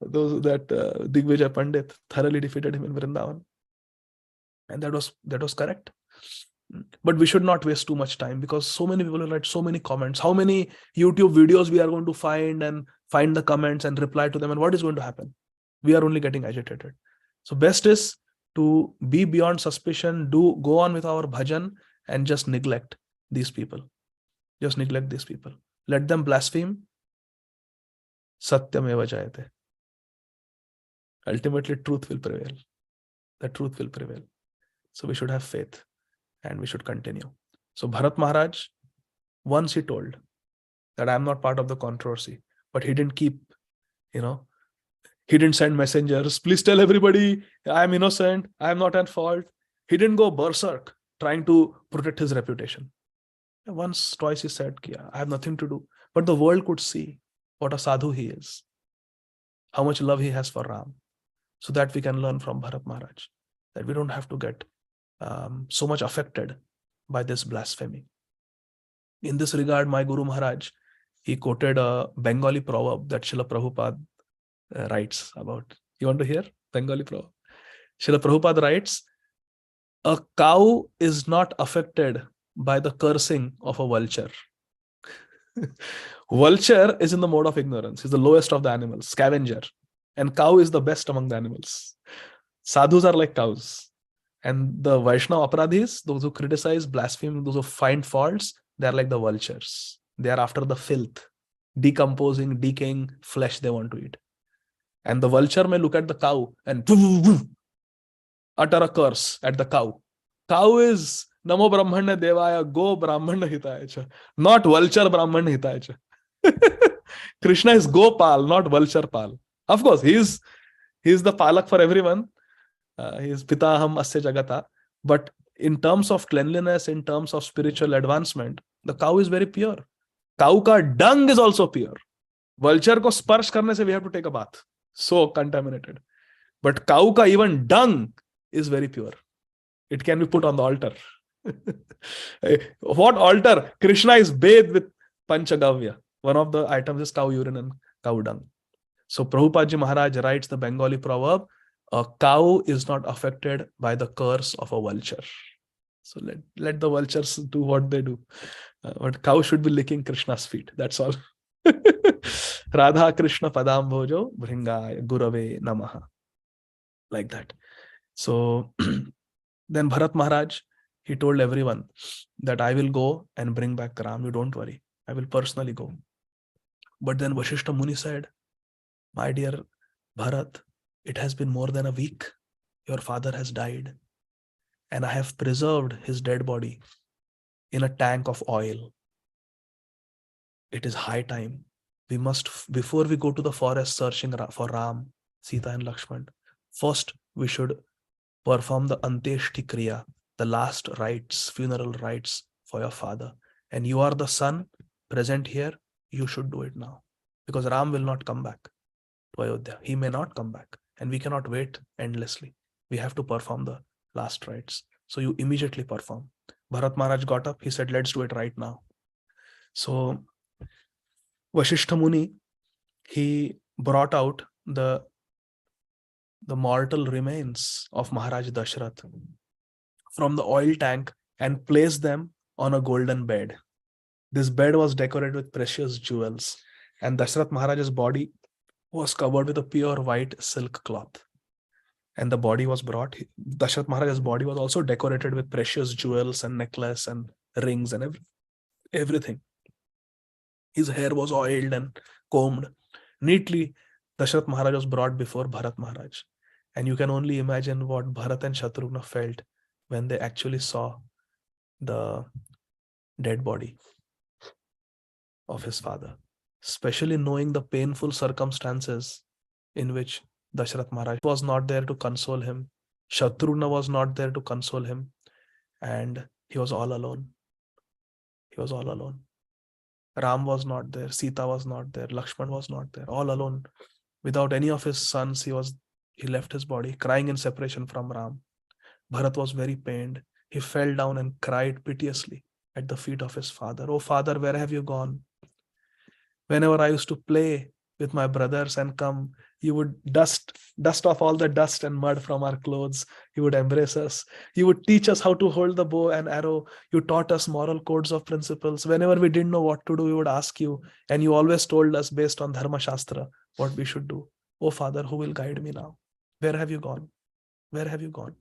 those that Digvijay Pandit thoroughly defeated him in Vrindavan. And that was correct. But we should not waste too much time, because so many people will write so many comments. How many YouTube videos we are going to find the comments and reply to them, and what is going to happen? We are only getting agitated. So best is to be beyond suspicion, go on with our bhajan and just neglect these people. Just neglect these people. Let them blaspheme. Satyam eva jayate. Ultimately, truth will prevail. The truth will prevail. So we should have faith and we should continue. So Bharat Maharaj, once he told that I am not part of the controversy, but he didn't keep, he didn't send messengers, please tell everybody I am innocent, I am not at fault. He didn't go berserk trying to protect his reputation. Once, twice he said, I have nothing to do. But the world could see what a sadhu he is, how much love he has for Ram, so that we can learn from Bharat Maharaj, that we don't have to get so much affected by this blasphemy. In this regard, my Guru Maharaj, he quoted a Bengali proverb that Srila Prabhupada writes about. You want to hear Bengali proverb? Srila Prabhupada writes, a cow is not affected by the cursing of a vulture. Vulture is in the mode of ignorance. He's the lowest of the animals, scavenger. And cow is the best among the animals. Sadhus are like cows. And the Vaishnava Aparadhis, those who criticize, blaspheme, those who find faults, they are like the vultures. They are after the filth, decomposing, decaying flesh they want to eat. And the vulture may look at the cow and utter a curse at the cow. Cow is Namo Brahmanya Devaya, Go Brahmanya Hitaya Cha. Not vulture Brahmanya Hitaya Cha. Krishna is Gopal, not vulture Pal. Of course, he is the Palak for everyone. He is Pitaham Asya Jagata. But in terms of cleanliness, in terms of spiritual advancement, the cow is very pure. Cow ka dung is also pure. Vulture ko sparsh karne se we have to take a bath. So contaminated. But cow ka even dung is very pure. It can be put on the altar. What altar? Krishna is bathed with Panchagavya. One of the items is cow urine and cow dung. So Prabhupada Ji Maharaj writes the Bengali proverb, a cow is not affected by the curse of a vulture. So let the vultures do what they do. But cow should be licking Krishna's feet. That's all. Radha Krishna Padam Bhojo Bhringaya Gurave Namaha. Like that. So then Bharat Maharaj, he told everyone that I will go and bring back Ram. You don't worry. I will personally go. But then Vashishta Muni said, my dear Bharat, it has been more than a week. Your father has died. And I have preserved his dead body in a tank of oil. It is high time. We must, before we go to the forest searching for Ram, Sita and Lakshman, first we should perform the Anteshti Kriya, the last rites, funeral rites for your father. And you are the son present here, you should do it now. Because Ram will not come back to Ayodhya. He may not come back. And we cannot wait endlessly. We have to perform the last rites. So you immediately perform. Bharat Maharaj got up. He said, let's do it right now. So Vashishta Muni, he brought out the mortal remains of Maharaj Dashrath from the oil tank and placed them on a golden bed. This bed was decorated with precious jewels. And Dashrath Maharaj's body was covered with a pure white silk cloth. And the body was brought. Dashrath Maharaj's body was also decorated with precious jewels and necklace and rings and everything. His hair was oiled and combed. Neatly, Dashrath Maharaj was brought before Bharat Maharaj. And you can only imagine what Bharat and Shatrughna felt when they actually saw the dead body of his father. Especially knowing the painful circumstances in which Dashrath Maharaj was not there to console him. Shatrughna was not there to console him. And he was all alone. He was all alone. Ram was not there. Sita was not there. Lakshman was not there. All alone. Without any of his sons, he left his body, crying in separation from Ram. Bharat was very pained. He fell down and cried piteously at the feet of his father. Oh, father, where have you gone? Whenever I used to play with my brothers and come, you would dust off all the dust and mud from our clothes. You would embrace us. You would teach us how to hold the bow and arrow. You taught us moral codes of principles. Whenever we didn't know what to do, we would ask you. And you always told us based on Dharma Shastra what we should do. Oh, Father, who will guide me now? Where have you gone? Where have you gone?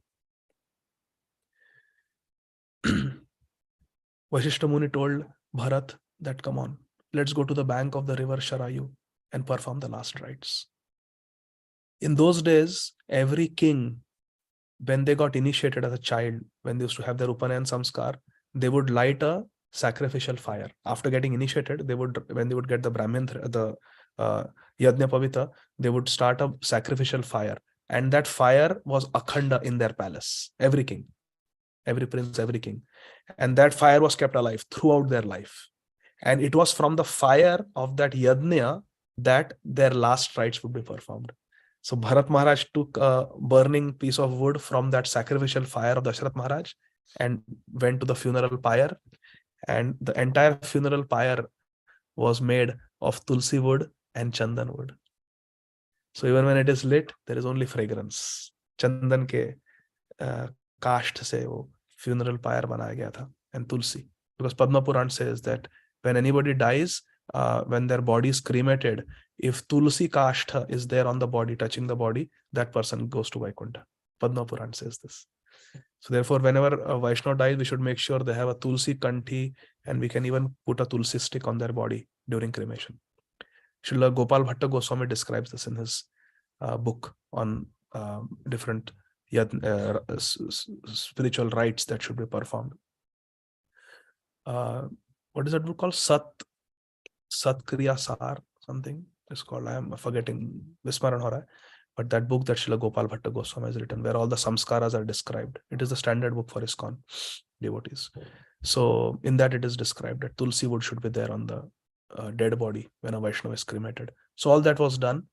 Vashishta Muni told Bharat that, come on, let's go to the bank of the river Sharayu and perform the last rites. In those days, every king, when they got initiated as a child, when they used to have their Upanayan Samskar, they would light a sacrificial fire. After getting initiated, when they would get the Brahmin, the Yajna Pavita, they would start a sacrificial fire. And that fire was Akhanda in their palace. Every king, every prince, every king. And that fire was kept alive throughout their life. And it was from the fire of that Yajna that their last rites would be performed. So Bharat Maharaj took a burning piece of wood from that sacrificial fire of Dashrath Maharaj and went to the funeral pyre. And the entire funeral pyre was made of tulsi wood and chandan wood. So even when it is lit, there is only fragrance. Chandan ke kasht se wo funeral pyre banaya gaya tha, and tulsi. Because Padma Puran says that when anybody dies, when their body is cremated, if tulsi kashtha is there on the body, touching the body, that person goes to Vaikuntha. Padma Puran says this. So therefore, whenever a Vaishnava dies, we should make sure they have a Tulsi Kanthi, and we can even put a Tulsi stick on their body during cremation. Srila Gopal Bhatta Goswami describes this in his book on different spiritual rites that should be performed. What is that book called? Satkriya Sar, something it's called. I am forgetting. Vismaran ho raha hai. But that book that Srila Gopal Bhatta Goswami has written, where all the samskaras are described, it is the standard book for ISKCON devotees. So in that it is described that Tulsi wood should be there on the dead body when a Vaishnava is cremated. So all that was done,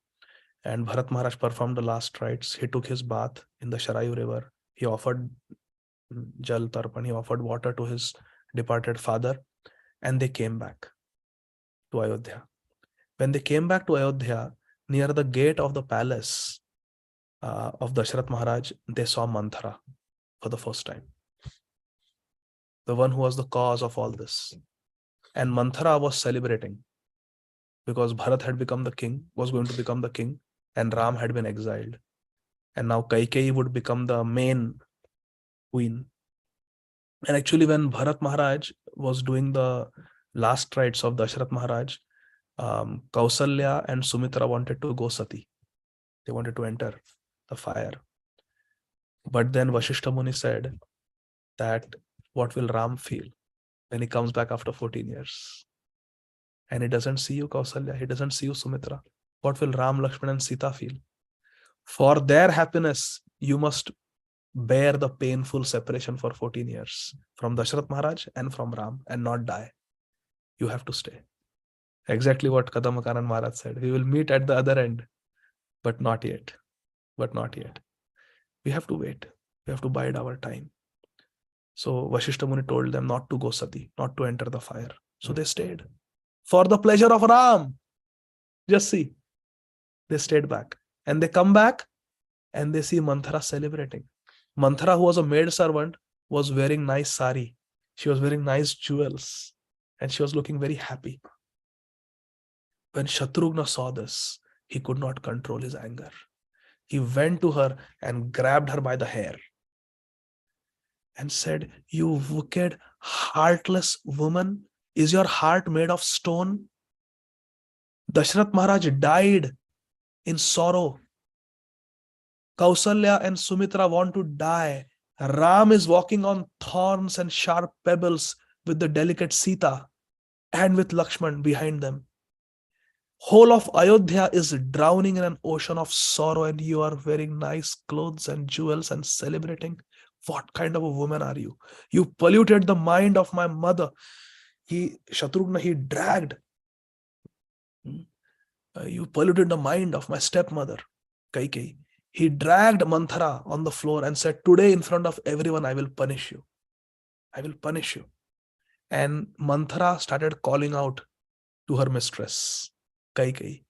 and Bharat Maharaj performed the last rites. He took his bath in the Sharayu river. He offered Jal Tarpan, he offered water to his departed father, and they came back to Ayodhya. When they came back to Ayodhya, near the gate of the palace of Dashrath Maharaj, they saw Manthara for the first time. The one who was the cause of all this. And Manthara was celebrating because Bharat had become the king, was going to become the king, and Ram had been exiled. And now Kaikeyi would become the main queen. And actually, when Bharat Maharaj was doing the last rites of Dashrath Maharaj, Kausalya and Sumitra wanted to go sati. They wanted to enter the fire. But then Vasishtha Muni said that what will Ram feel when he comes back after 14 years? And he doesn't see you, Kausalya. He doesn't see you, Sumitra. What will Ram, Lakshman and Sita feel? For their happiness, you must bear the painful separation for 14 years from Dashrath Maharaj and from Ram and not die. You have to stay. Exactly what Kadamakaran Maharaj said. We will meet at the other end, but not yet. But not yet. We have to wait. We have to bide our time. So Vasishtha Muni told them not to go sati, not to enter the fire. So they stayed. For the pleasure of Ram. Just see. They stayed back. And they come back and they see Manthara celebrating. Manthara, who was a maid servant, was wearing nice sari. She was wearing nice jewels. And she was looking very happy. When Shatrughna saw this, he could not control his anger. He went to her and grabbed her by the hair and said, "You wicked, heartless woman, is your heart made of stone? Dashrath Maharaj died in sorrow. Kausalya and Sumitra want to die. Ram is walking on thorns and sharp pebbles with the delicate Sita and with Lakshman behind them. Whole of Ayodhya is drowning in an ocean of sorrow, and you are wearing nice clothes and jewels and celebrating. What kind of a woman are you? You polluted the mind of my mother." Shatrughna, he dragged. You polluted the mind of my stepmother, Kaikeyi. He dragged Manthara on the floor and said, "Today in front of everyone, I will punish you. I will punish you." And Manthara started calling out to her mistress, Kaikeyi.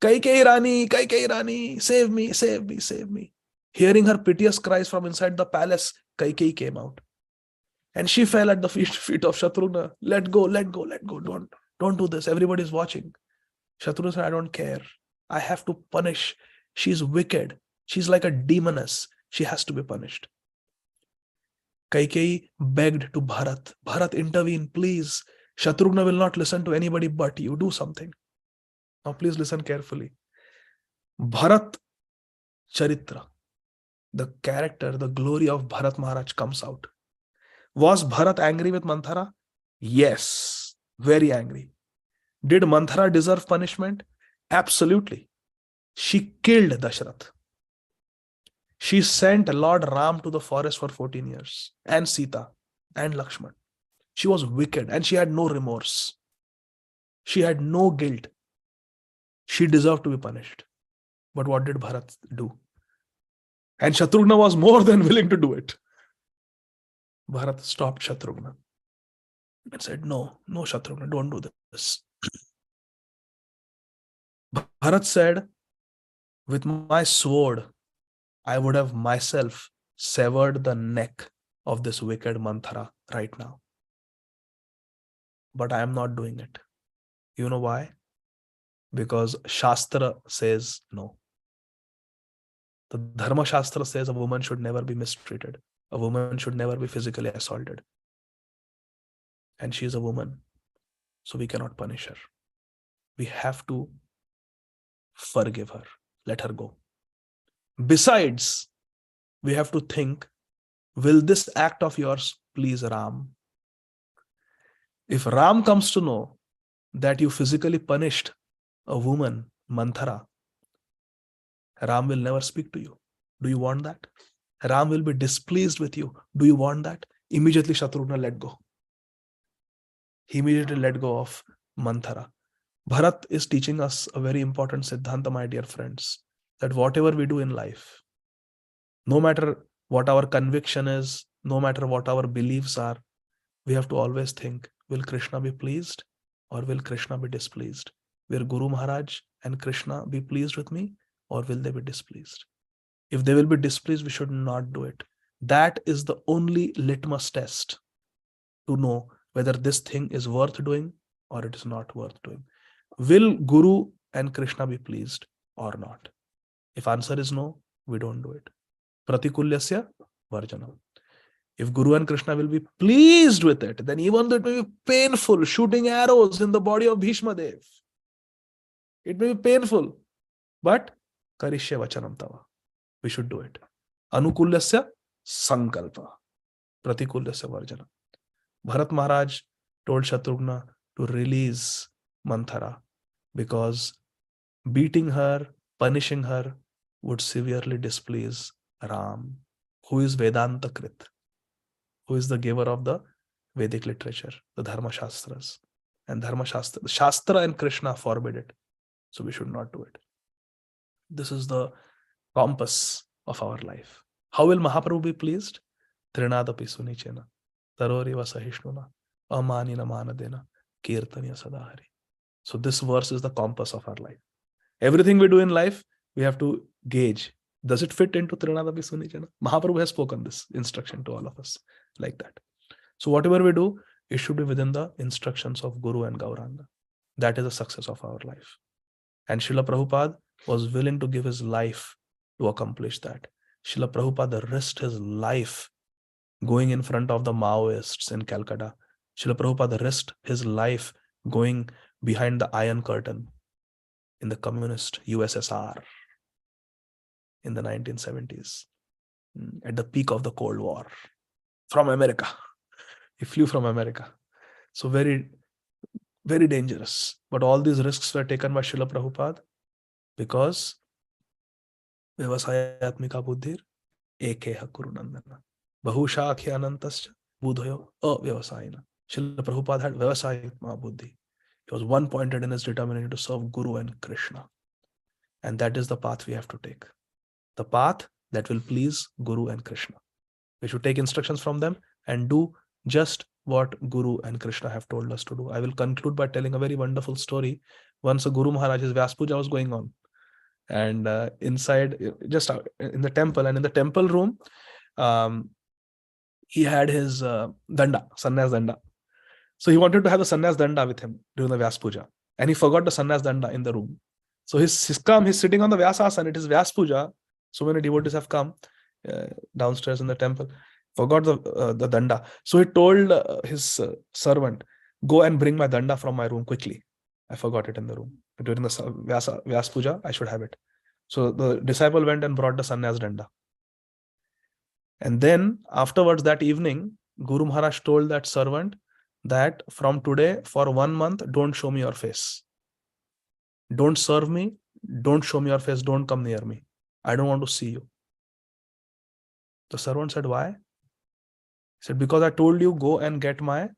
Kaikeyi Rani, save me, save me, save me." Hearing her piteous cries from inside the palace, Kaikeyi came out. And she fell at the feet of Shatrughna. "Let go, let go, let go. Don't do this. Everybody is watching." Shatrughna said, "I don't care. I have to punish. She's wicked. She's like a demoness. She has to be punished." Kaikeyi begged to Bharat, "Bharat, intervene, please. Shatrughna will not listen to anybody but you. Do something." Now please listen carefully. Bharat Charitra, the character, the glory of Bharat Maharaj comes out. Was Bharat angry with Manthara? Yes, very angry. Did Manthara deserve punishment? Absolutely. She killed Dashrath. She sent Lord Ram to the forest for 14 years, and Sita and Lakshman. She was wicked and she had no remorse. She had no guilt. She deserved to be punished. But what did Bharat do? And Shatrughna was more than willing to do it. Bharat stopped Shatrughna and said, "No, no, Shatrughna, don't do this." Bharat said, "With my sword, I would have myself severed the neck of this wicked Manthara right now. But I am not doing it. You know why? Because Shastra says no. The Dharma Shastra says a woman should never be mistreated. A woman should never be physically assaulted. And she is a woman, so we cannot punish her. We have to forgive her, let her go. Besides, we have to think, will this act of yours please Ram? If Ram comes to know that you physically punished a woman, Manthara, Ram will never speak to you. Do you want that? Ram will be displeased with you. Do you want that? Immediately Shatrughna let go. He immediately let go of Manthara. Bharat is teaching us a very important Siddhanta, my dear friends, that whatever we do in life, no matter what our conviction is, no matter what our beliefs are, we have to always think, will Krishna be pleased or will Krishna be displeased? Will Guru Maharaj and Krishna be pleased with me or will they be displeased? If they will be displeased, we should not do it. That is the only litmus test to know whether this thing is worth doing or it is not worth doing. Will Guru and Krishna be pleased or not? If answer is no, we don't do it. Pratikulyasya varjanam. If Guru and Krishna will be pleased with it, then even though it may be painful, shooting arrows in the body of Bhishma Dev, it may be painful, but karishya vachanam tava. We should do it. Anukulyasya sankalpa. Pratikulyasya varjanam. Bharat Maharaj told Shatrughna to release Manthara because beating her, punishing her would severely displease Ram, who is Vedanta Krit, who is the giver of the Vedic literature, the Dharma Shastras. And Dharma Shastra, Shastra and Krishna forbid it. So we should not do it. This is the compass of our life. How will Mahaprabhu be pleased? Trinadapi sunichena, taroriva sahishnuna, amanina manadena, kirtaniya sadahari. So this verse is the compass of our life. Everything we do in life, we have to gauge. Does it fit into Trinadapi sunichena? Mahaprabhu has spoken this instruction to all of us like that. So whatever we do, it should be within the instructions of Guru and Gauranga. That is the success of our life. And Srila Prabhupada was willing to give his life to accomplish that. Srila Prabhupada risked his life going in front of the Maoists in Calcutta. Srila Prabhupada risked his life going behind the Iron Curtain in the communist USSR in the 1970s, at the peak of the Cold War, from America. He flew from America. So very, very dangerous. But all these risks were taken by Srila Prabhupada because Vyavasayatmika buddhir ekeha kurunandana. Bahushakhi anantascha budhayo avyavasayina. Srila Prabhupada had Vyavasayatma buddhi. He was one-pointed in his determination to serve Guru and Krishna. And that is the path we have to take. The path that will please Guru and Krishna. We should take instructions from them and do just what Guru and Krishna have told us to do. I will conclude by telling a very wonderful story. Once a Guru Maharaj's Vyas Puja was going on. And inside, just in the temple, and in the temple room, he had his danda, sannyas danda. So he wanted to have the sannyas danda with him during the Vyas Puja. And he forgot the sannyas danda in the room. So he's sitting on the Vyasasana, it is Vyas Puja. So many devotees have come downstairs in the temple, forgot the danda. So he told his servant, go and bring my danda from my room quickly. I forgot it in the room. During the Vyas Puja, I should have it. So the disciple went and brought the sannyas danda. And then afterwards that evening, Guru Maharaj told that servant that from today for 1 month, don't show me your face. Don't serve me. Don't show me your face. Don't come near me. I don't want to see you. The servant said, why? He said, because I told you, go and get my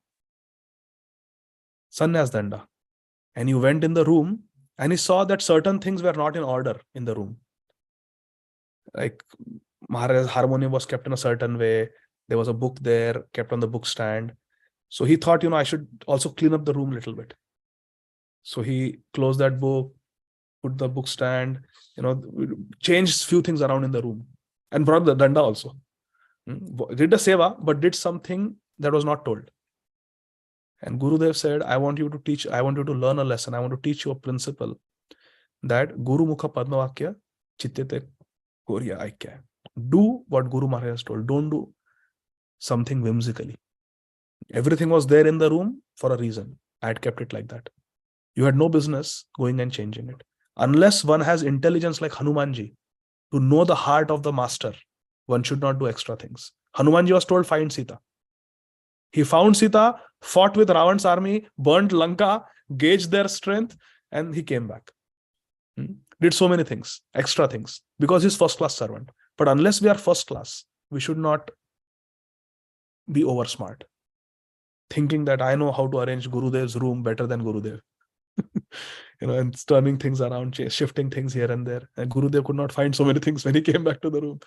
sannyas danda. And you went in the room and he saw that certain things were not in order in the room. Like Maharaj's harmonium was kept in a certain way. There was a book there kept on the book stand. So he thought, I should also clean up the room a little bit. So he closed that book, put the book stand, changed few things around in the room and brought the danda also. Did the seva, but did something that was not told. And Gurudev said, I want you to teach, I want you to learn a lesson. I want to teach you a principle that Guru Mukha Padmavakya Chittete Korea, I can. Do what Guru Maharaj has told. Don't do something whimsically. Everything was there in the room for a reason. I had kept it like that. You had no business going and changing it. Unless one has intelligence like Hanumanji to know the heart of the master, one should not do extra things. Hanumanji was told, find Sita. He found Sita, fought with Ravan's army, burnt Lanka, gauged their strength, and he came back. Did so many things, extra things, because he's first class servant. But unless we are first class, we should not be over smart, thinking that I know how to arrange Gurudev's room better than Gurudev. And turning things around, shifting things here and there. And Gurudev could not find so many things when he came back to the room.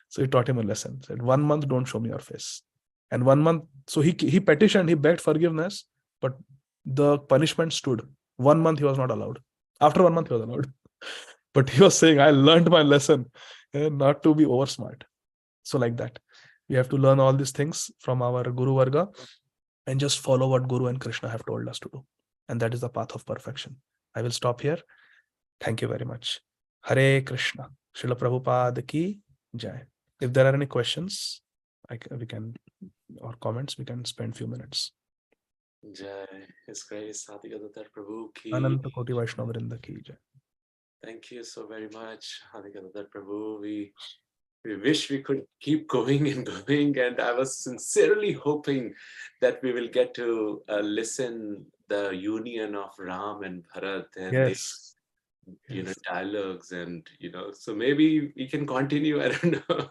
So he taught him a lesson. Said, 1 month, don't show me your face. And 1 month, so he petitioned, he begged forgiveness, but the punishment stood. 1 month he was not allowed. After 1 month he was allowed. But he was saying, I learned my lesson, not to be over smart. So like that, we have to learn all these things from our Guru Varga and just follow what Guru and Krishna have told us to do. And that is the path of perfection. I will stop here. Thank you very much. Hare Krishna. Srila Prabhupada ki jai. If there are any questions, we can, or comments, we can spend few minutes. Jai. His Grace Adi Gadadhar Prabhu ki. Ananta Koti Vaishnava Vrinda ki jai. Thank you so very much, Adi Gadadhar Prabhu. We wish we could keep going and going, and I was sincerely hoping that we will get to listen the union of Ram and Bharat and Yes. dialogues, and so maybe we can continue. I don't know.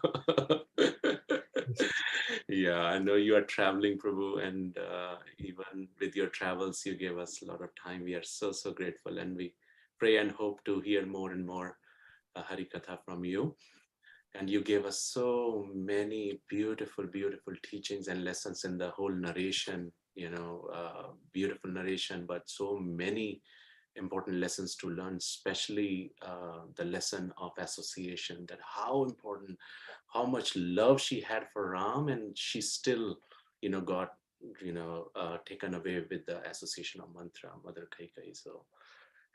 Yeah, I know you are traveling, Prabhu, and even with your travels, you gave us a lot of time. We are so grateful, and we pray and hope to hear more and more Hari Katha from you. And you gave us so many beautiful teachings and lessons in the whole narration, beautiful narration, but so many important lessons to learn, especially the lesson of association, that how important, how much love she had for Ram, and she still, got, taken away with the association of mantra, Mother Kaikai,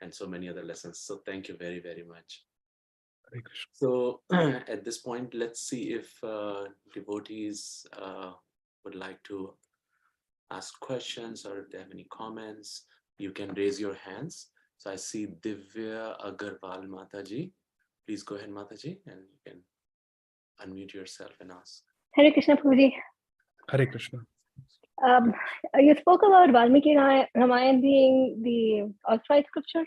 and so many other lessons. So thank you very, very much. So at this point, let's see if devotees would like to ask questions, or if they have any comments, you can raise your hands. So I see Divya Agarwal Mataji. Please go ahead, Mataji, and you can unmute yourself and ask. Hare Krishna, Prabhuji. Hare Krishna. You spoke about Valmiki Ramayana being the authorized scripture,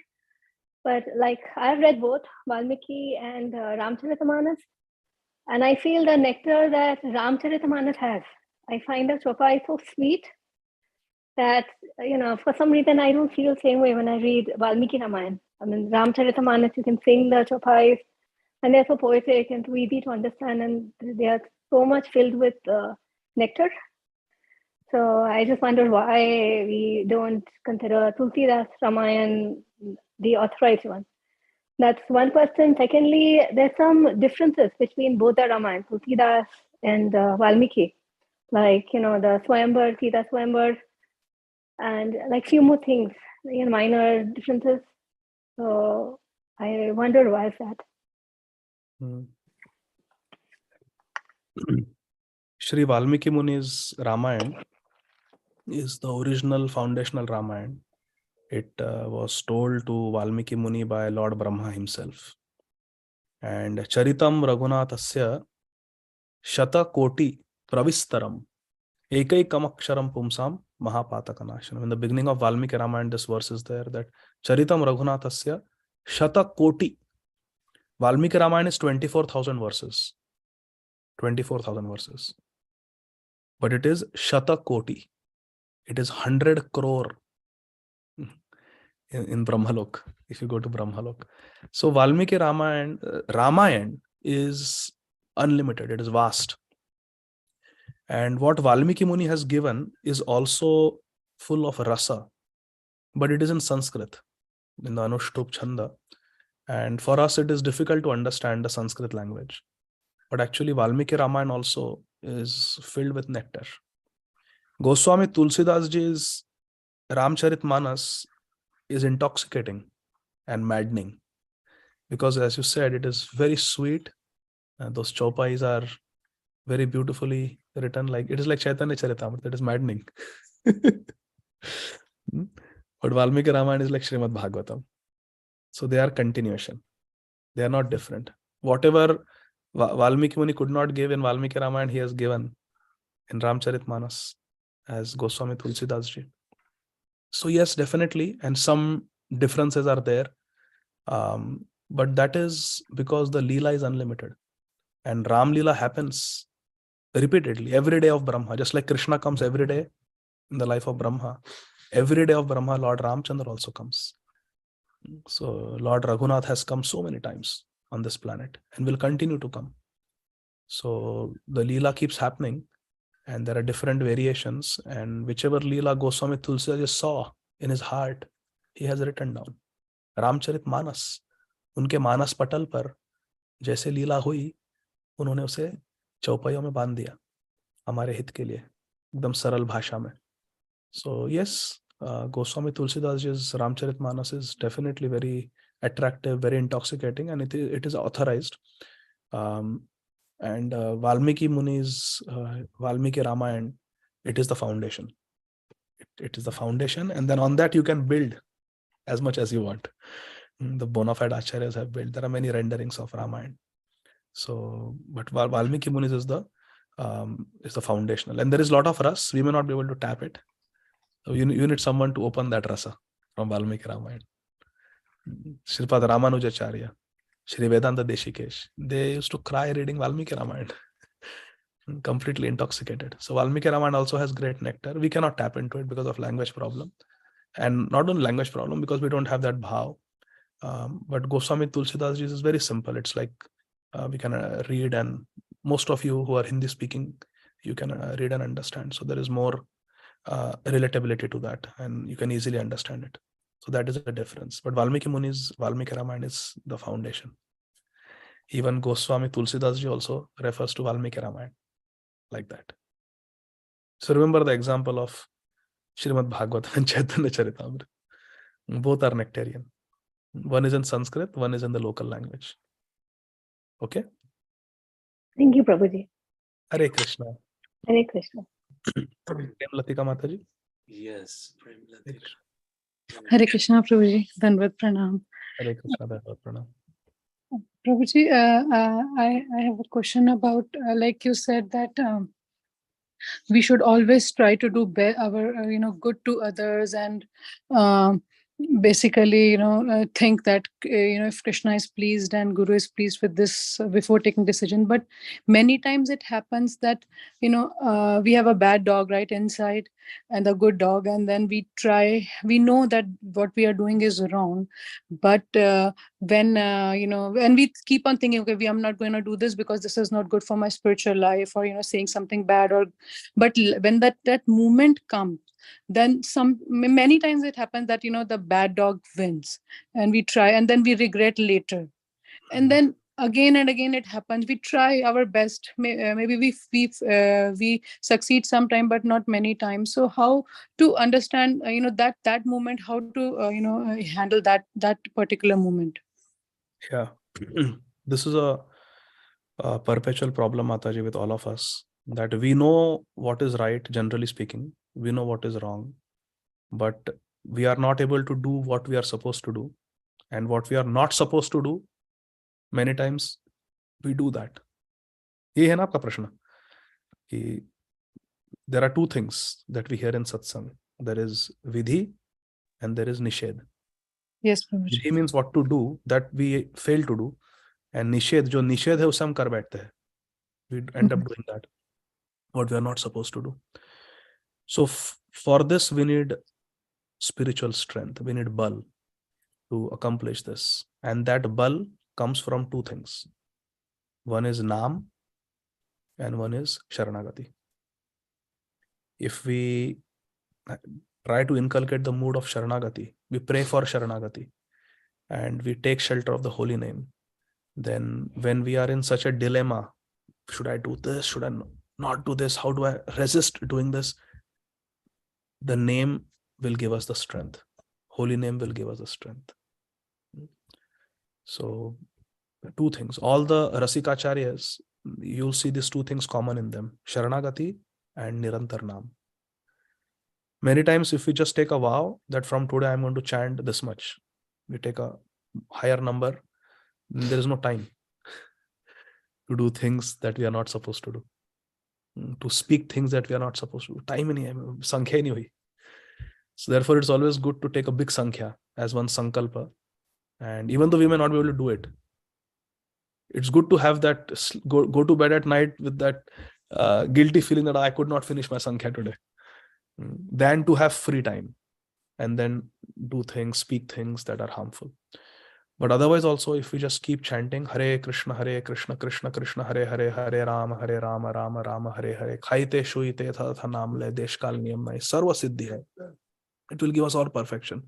but like I've read both Valmiki and Ramcharitamanas, and I feel the nectar that Ramcharitamanas has. I find the Chopai so sweet that, for some reason I don't feel the same way when I read Valmiki Ramayana. I mean, Ramcharitamanas, you can sing the Chopais, and they're so poetic and so easy to understand, and they are so much filled with nectar. So I just wonder why we don't consider Tulsidas Ramayana the authorized one. That's one question. Secondly, there's some differences between both the Ramayana, Tulsidas and Valmiki, like, the Swayambar, Sita Swayambar, and like few more things, minor differences. So I wonder why is that. Shri Valmiki Muni's Ramayana is the original foundational Ramayana. It was told to Valmiki Muni by Lord Brahma himself. And Charitam Raghunathasya Shata Koti Pravistaram Ekaikam Aksharam Pumsam Mahapatakanashanam. In the beginning of Valmiki Ramayana, this verse is there, that Charitam Raghunathasya Shata Koti. Valmiki Ramayana is 24,000 verses. 24,000 verses. But it is Shata Koti. It is 100 crore in Brahmalok, if you go to Brahmalok. So Valmiki Ramayana is unlimited, it is vast. And what Valmiki Muni has given is also full of rasa, but it is in Sanskrit, in the Anushtup Chanda. And for us, it is difficult to understand the Sanskrit language. But actually, Valmiki Ramayana also is filled with nectar. Goswami Tulsidas Ji's Ramcharitmanas is intoxicating and maddening, because as you said, it is very sweet, Those chaupais are very beautifully written. Like it is like Chaitanya Charitamrita. That is maddening. But Valmiki Ramayana is like Srimad Bhagavatam. So they are continuation. They are not different. Whatever Valmiki Muni could not give in Valmiki Ramayana, he has given in Ramcharitmanas as Goswami Tulsidas ji. So yes, definitely, and some differences are there, but that is because the Leela is unlimited, and Ram Leela happens repeatedly every day of Brahma, just like Krishna comes every day in the life of Brahma. Every day of Brahma, Lord Ramchandra also comes. So Lord Raghunath has come so many times on this planet and will continue to come. So the Leela keeps happening, and there are different variations, and whichever Leela Goswami Tulsidas saw in his heart, he has written down. Ramcharit Manas, उनके मानस पटल पर जैसे लीला हुई, उन्होंने उसे चौपाइयों में बांध दिया हमारे हित के लिए, एकदम सरल भाषा में. So yes, Goswami Tulsidas's Ramcharitmanas is definitely very attractive, very intoxicating, and it is authorized. And Valmiki Muni's Valmiki Ramayana, it is the foundation. It is the foundation, and then on that you can build as much as you want. The bona fide acharyas have built. There are many renderings of Ramayana. So, but Valmiki Muni's is the foundational, and there is a lot of ras. We may not be able to tap it. So you need someone to open that rasa from Valmiki Ramayana. Sripad Ramanujacharya, Shri Vedanta Deshikesh, they used to cry reading Valmiki Ramayana, completely intoxicated. So Valmiki Ramayana also has great nectar. We cannot tap into it because of language problem, and not only language problem, because we don't have that bhav. But Goswami Tulsidas is very simple. It's like we can read, and most of you who are Hindi speaking, you can read and understand. So there is more relatability to that, and you can easily understand it. So that is a difference. But Valmiki Muni's Valmiki Ramayana is the foundation. Even Goswami Tulsidas ji also refers to Valmiki Ramayana like that. So remember the example of Srimad Bhagavatam and Chaitanya Charitamrita. Both are nectarian. One is in Sanskrit, one is in the local language. Okay? Thank you, Prabhuji. Hare Krishna. Hare Krishna. Latika Mataji. Yes, Prem Latika. Hare Krishna, Prabhuji. Dandavat Pranam. Hare Krishna. Pranam. Prabhuji, I have a question about, like you said, that we should always try to do our good to others, and basically think that if Krishna is pleased and Guru is pleased with this before taking decision. But many times it happens that we have a bad dog right inside and a good dog, and then we know that what we are doing is wrong, but when when we keep on thinking, okay, I'm not going to do this because this is not good for my spiritual life, or saying something bad, or but when that moment comes, then many times it happens that the bad dog wins, and we try, and then we regret later, and then again and again it happens. We try our best, maybe we succeed sometime, but not many times. So how to understand that moment, how to handle that particular moment? Yeah. This is a perpetual problem, Mataji, with all of us, that we know what is right, generally speaking, we know what is wrong, but we are not able to do what we are supposed to do, and what we are not supposed to do, many times we do that. ये है ना आपका प्रश्न कि there are two things that we hear in satsang. There is vidhi and there is nishedh. Yes, Prabhuji. Vidhi means what to do that we fail to do, and nishedh, जो निषेध है उसे हम कर बैठते हैं. We end up doing that, what we are not supposed to do. So for this we need spiritual strength, we need bal to accomplish this, and that bal comes from two things. One is Nam and one is Sharanagati. If we try to inculcate the mood of Sharanagati, we pray for Sharanagati, and we take shelter of the holy name, then when we are in such a dilemma, should I do this? Should I not do this? How do I resist doing this? The name will give us the strength. Holy name will give us the strength. So two things. All the Rasikacharyas, you'll see these two things common in them: Sharanagati and Nirantar Nam. Many times, if we just take a vow that from today I'm going to chant this much, we take a higher number, there is no time to do things that we are not supposed to do, to speak things that we are not supposed to do. Time nahi hai, sankhya nahi hui. So therefore, it's always good to take a big sankhya as one sankalpa. And even though we may not be able to do it, it's good to have that, go to bed at night with that guilty feeling that I could not finish my sankhya today, than to have free time and then do things, speak things that are harmful. But otherwise also, if we just keep chanting Hare Krishna, Krishna Krishna, Hare Hare, Hare Rama, Rama Rama, Hare Hare, Khaite Shuite Tha Naam Le, Desh Kal Niyam Nahi, Sarva Siddhi hai. It will give us all perfection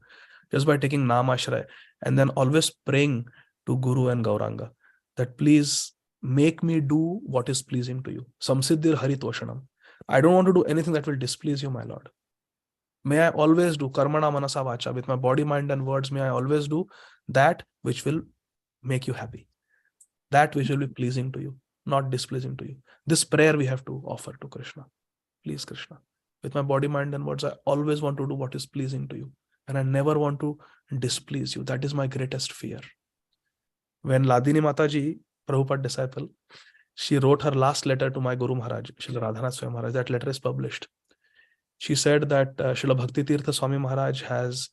just by taking Naam Ashray, and then always praying to Guru and Gauranga that please make me do what is pleasing to you. Samsiddhir Haritoshanam. I don't want to do anything that will displease you, my Lord. May I always do karmana manasa vacha, with my body, mind and words, may I always do that which will make you happy, that which will be pleasing to you, not displeasing to you. This prayer we have to offer to Krishna. Please Krishna, with my body, mind and words, I always want to do what is pleasing to you, and I never want to displease you. That is my greatest fear. When Ladini Mataji, Prabhupada disciple, she wrote her last letter to my Guru Maharaj, Srila Radhanath Swami Maharaj. That letter is published. She said that Srila Bhakti Tirtha Swami Maharaj has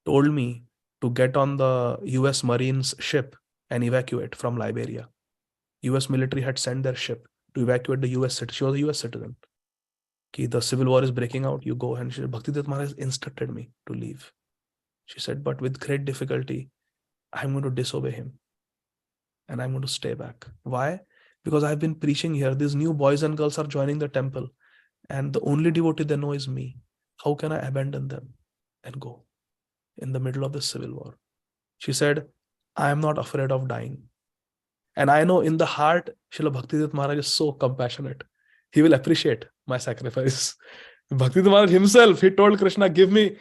told me to get on the US Marines ship and evacuate from Liberia. US military had sent their ship to evacuate the US citizen. She was a US citizen. Ki the civil war is breaking out, you go. And she said, Bhakti Tirtha Maharaj instructed me to leave. She said, but with great difficulty, I'm going to disobey him. And I'm going to stay back. Why? Because I've been preaching here. These new boys and girls are joining the temple, and the only devotee they know is me. How can I abandon them and go in the middle of the civil war? She said, I am not afraid of dying. And I know in the heart, Srila Bhaktivedanta Maharaj is so compassionate. He will appreciate my sacrifice. Bhaktivedanta Maharaj himself, he told Krishna, give me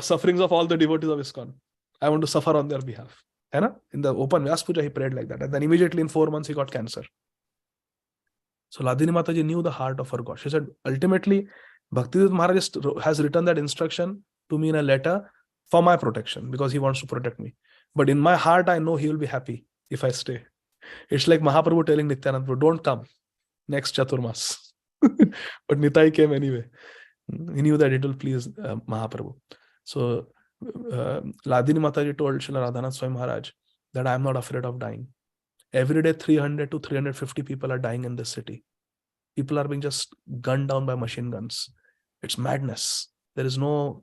sufferings of all the devotees of ISKCON. I want to suffer on their behalf. In the open Vyas Puja, he prayed like that. And then immediately in 4 months, he got cancer. So Ladini Mataji knew the heart of her God. She said, ultimately, Bhaktivedanta Maharaj has written that instruction to me in a letter for my protection, because he wants to protect me. But in my heart, I know he will be happy if I stay. It's like Mahaprabhu telling Nityanand Prabhu, don't come next Chaturmas. But Nitai came anyway. He knew that it will please Mahaprabhu. So Ladini Mataji told Srila Radhanath Swami Maharaj that I am not afraid of dying. Every day, 300 to 350 people are dying in this city. People are being just gunned down by machine guns. It's madness. There is no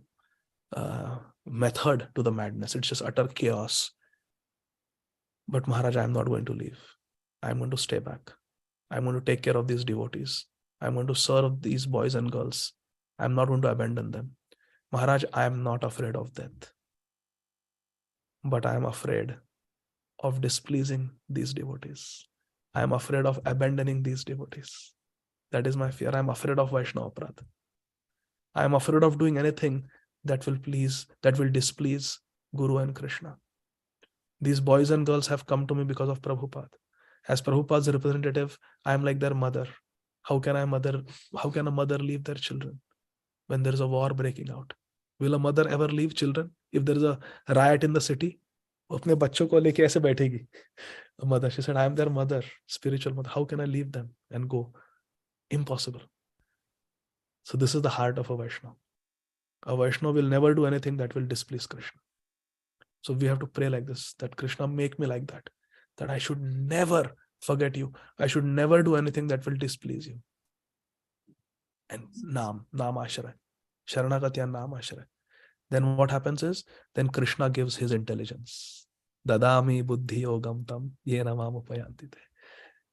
method to the madness. It's just utter chaos. But Maharaj, I am not going to leave. I am going to stay back. I am going to take care of these devotees. I am going to serve these boys and girls. I am not going to abandon them. Maharaj, I am not afraid of death. But I am afraid of displeasing these devotees. I am afraid of abandoning these devotees. That is my fear. I am afraid of Vaishnava Aparadha. I am afraid of doing anything that will displease Guru and Krishna. These boys and girls have come to me because of Prabhupada. As Prabhupada's representative, I am like their mother. How can a mother leave their children when there is a war breaking out? Will a mother ever leave children if there is a riot in the city? अपने बच्चों को लेके ऐसे बैठेगी. A mother, she said, I am their mother, spiritual mother. How can I leave them and go? Impossible. So this is the heart of a Vaishnava. A Vaishnava will never do anything that will displease Krishna. So we have to pray like this, that Krishna make me like that I should never forget you. I should never do anything that will displease you. And Naam Ashray. Sharanagati Naam Ashray. Then what happens is, then Krishna gives his intelligence. Dadami buddhi yogam tam yena mam upayanti te.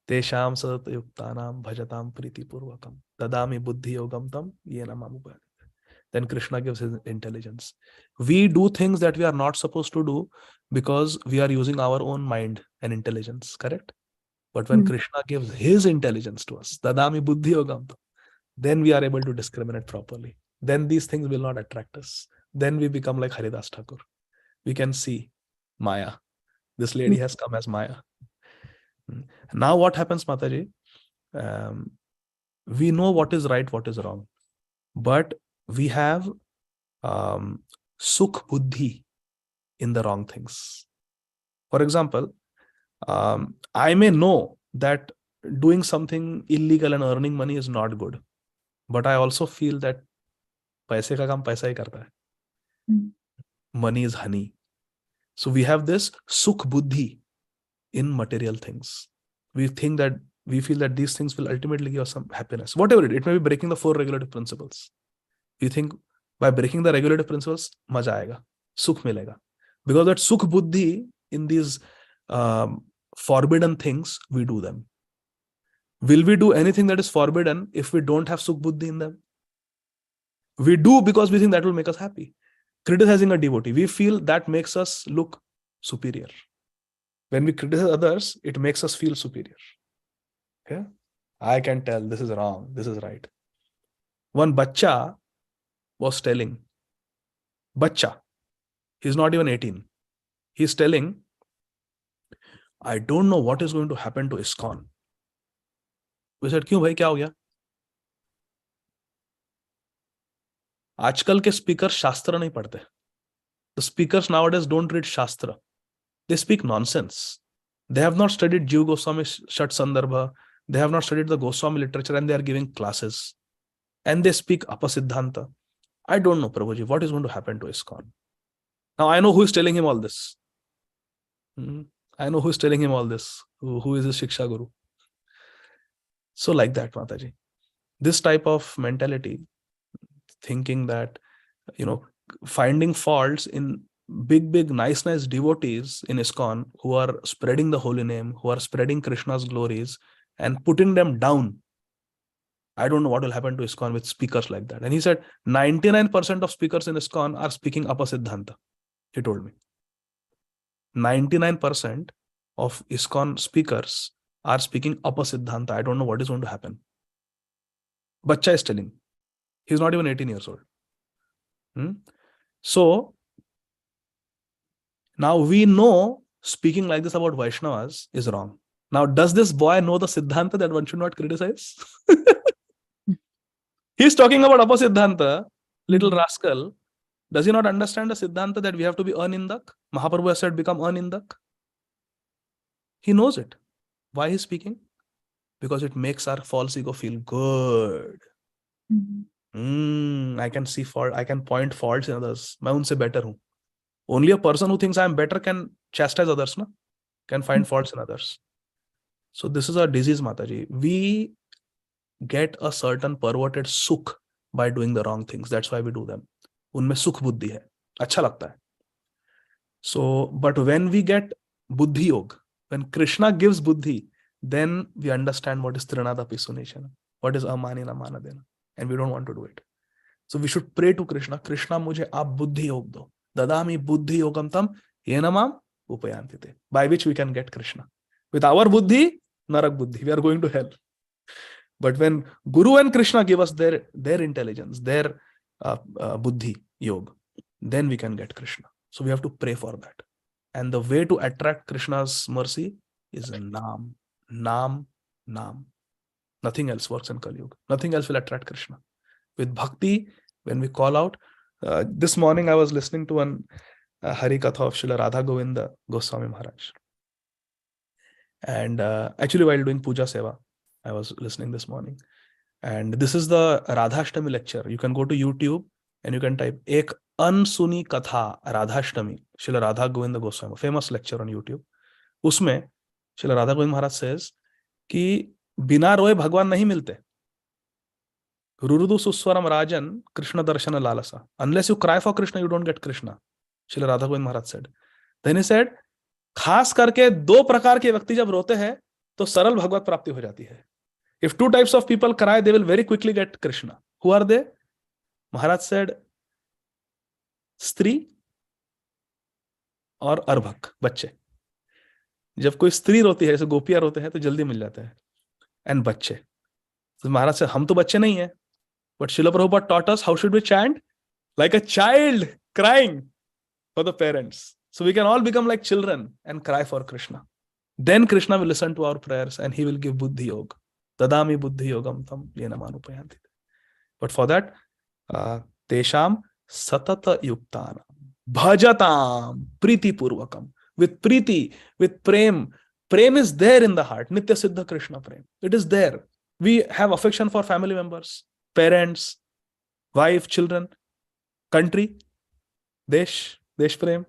Tesham satatayuktanam bhajatam priti purvakam. Dadami buddhi yogam tam yena mam upayanti te. Then Krishna gives his intelligence. We do things that we are not supposed to do because we are using our own mind and intelligence, correct? But when Krishna gives his intelligence to us, Dadami buddhi yogam tam, then we are able to discriminate properly. Then these things will not attract us. Then we become like Haridas Thakur. We can see Maya. This lady has come as Maya. Now what happens, Mataji? We know what is right, what is wrong, but we have sukh buddhi in the wrong things. For example, I may know that doing something illegal and earning money is not good, but I also feel that पैसे का काम पैसा ही करता है. Money is honey. So we have this sukh buddhi in material things. We think that we feel that these things will ultimately give us some happiness. Whatever it may be, breaking the 4 regulative principles. We think by breaking the regulative principles, maja aayega, sukh milega. Because that sukh buddhi in these forbidden things, we do them. Will we do anything that is forbidden if we don't have sukh buddhi in them? We do because we think that will make us happy. Criticizing a devotee, we feel that makes us look superior. When we criticize others, it makes us feel superior. Okay? I can tell this is wrong, this is right. One bacha was telling, bacha, he's not even 18. He's telling, I don't know what is going to happen to ISKCON. We said, क्यों भाई, क्या हो गया? आजकल के speaker शास्त्र नहीं पढ़ते. The speakers nowadays don't read Shastra. They speak nonsense. They have not studied Jiva Goswami Shat Sandarbha. They have not studied the Goswami literature, and they are giving classes. And they speak Apasiddhanta. I don't know, Prabhuji, what is going to happen to ISKCON. Now I know who is telling him all this. I know who is telling him all this. Who is his Shiksha Guru. So like that, Mataji. This type of mentality, thinking that, finding faults in big, nice devotees in ISKCON who are spreading the holy name, who are spreading Krishna's glories and putting them down. I don't know what will happen to ISKCON with speakers like that. And he said 99% of speakers in ISKCON are speaking Apasiddhanta. He told me 99% of ISKCON speakers are speaking Apasiddhanta. I don't know what is going to happen. Bacha is telling. He's not even 18 years old. So now we know speaking like this about Vaishnavas is wrong. Now, does this boy know the Siddhanta that one should not criticize? He's talking about Apasiddhanta, little rascal. Does he not understand the Siddhanta that we have to be anindak? Mahaprabhu has said, become anindak. He knows it. Why he's speaking? Because it makes our false ego feel good. I can see fault. I can point faults in others. मैं उनसे better हूँ. Only a person who thinks I am better can chastise others, no? Can find faults in others. So this is a disease, Mataji. We get a certain perverted sukh by doing the wrong things. That's why we do them. उनमें सुख बुद्धि है. अच्छा लगता है. So, but when we get buddhi yoga, when Krishna gives buddhi, then we understand what is Trinadapi Suneshana, what is Amanina Manadena, and we don't want to do it. So we should pray to Krishna, Krishna mujhe aap buddhi yoga do. Dadami buddhi yogam tam yenamam upayantite. By which we can get Krishna. With our buddhi, narak buddhi, we are going to hell. But when Guru and Krishna give us their intelligence, their buddhi yoga, then we can get Krishna. So we have to pray for that. And the way to attract Krishna's mercy is Naam. Naam, Naam. Nothing else works in Kali Yuga. Nothing else will attract Krishna. With bhakti, when we call out, this morning I was listening to an Hari Katha of Srila Radha Govinda Goswami Maharaj. And actually while doing Puja Seva, I was listening this morning. And this is the Radhashtami lecture. You can go to YouTube and you can type Ek Ansuni Katha Radhashtami, Srila Radha Govinda Goswami, famous lecture on YouTube. Usme Srila Radha Govinda Maharaj says कि बिना रोए भगवान नहीं मिलते. रुरुदु सुस्वरम राजन Krishna darshana lalasa. Unless you cry for Krishna, you don't get Krishna. Srila Radha Govinda Maharaj said. Then he said, खास करके 2 प्रकार के व्यक्ति जब रोते हैं तो सरल भगवत प्राप्ति हो जाती है. If 2 types of people cry, they will very quickly get Krishna. Who are they? Maharaj said, स्त्री और अर्भक, बच्चे. जब कोई स्त्री रोती है, जैसे गोपियां रोते हैं, तो जल्दी मिल जाता है. एंड बच्चे. तो महाराज से हम तो बच्चे नहीं है. But Srila Prabhupada taught us how should we chant? Like a child crying for the parents. So we can all become like children and cry for Krishna. then Krishna will listen to our prayers and he will give buddhi yoga. Dadami buddhi yogam tam yena manupayanti. But for that, tesham satata yuktana bhajatam priti purvakam. With priti, with prem. Prem is there in the heart. Nitya Siddha Krishna prem. It is there. We have affection for family members, parents, wife, children, country, desh prem,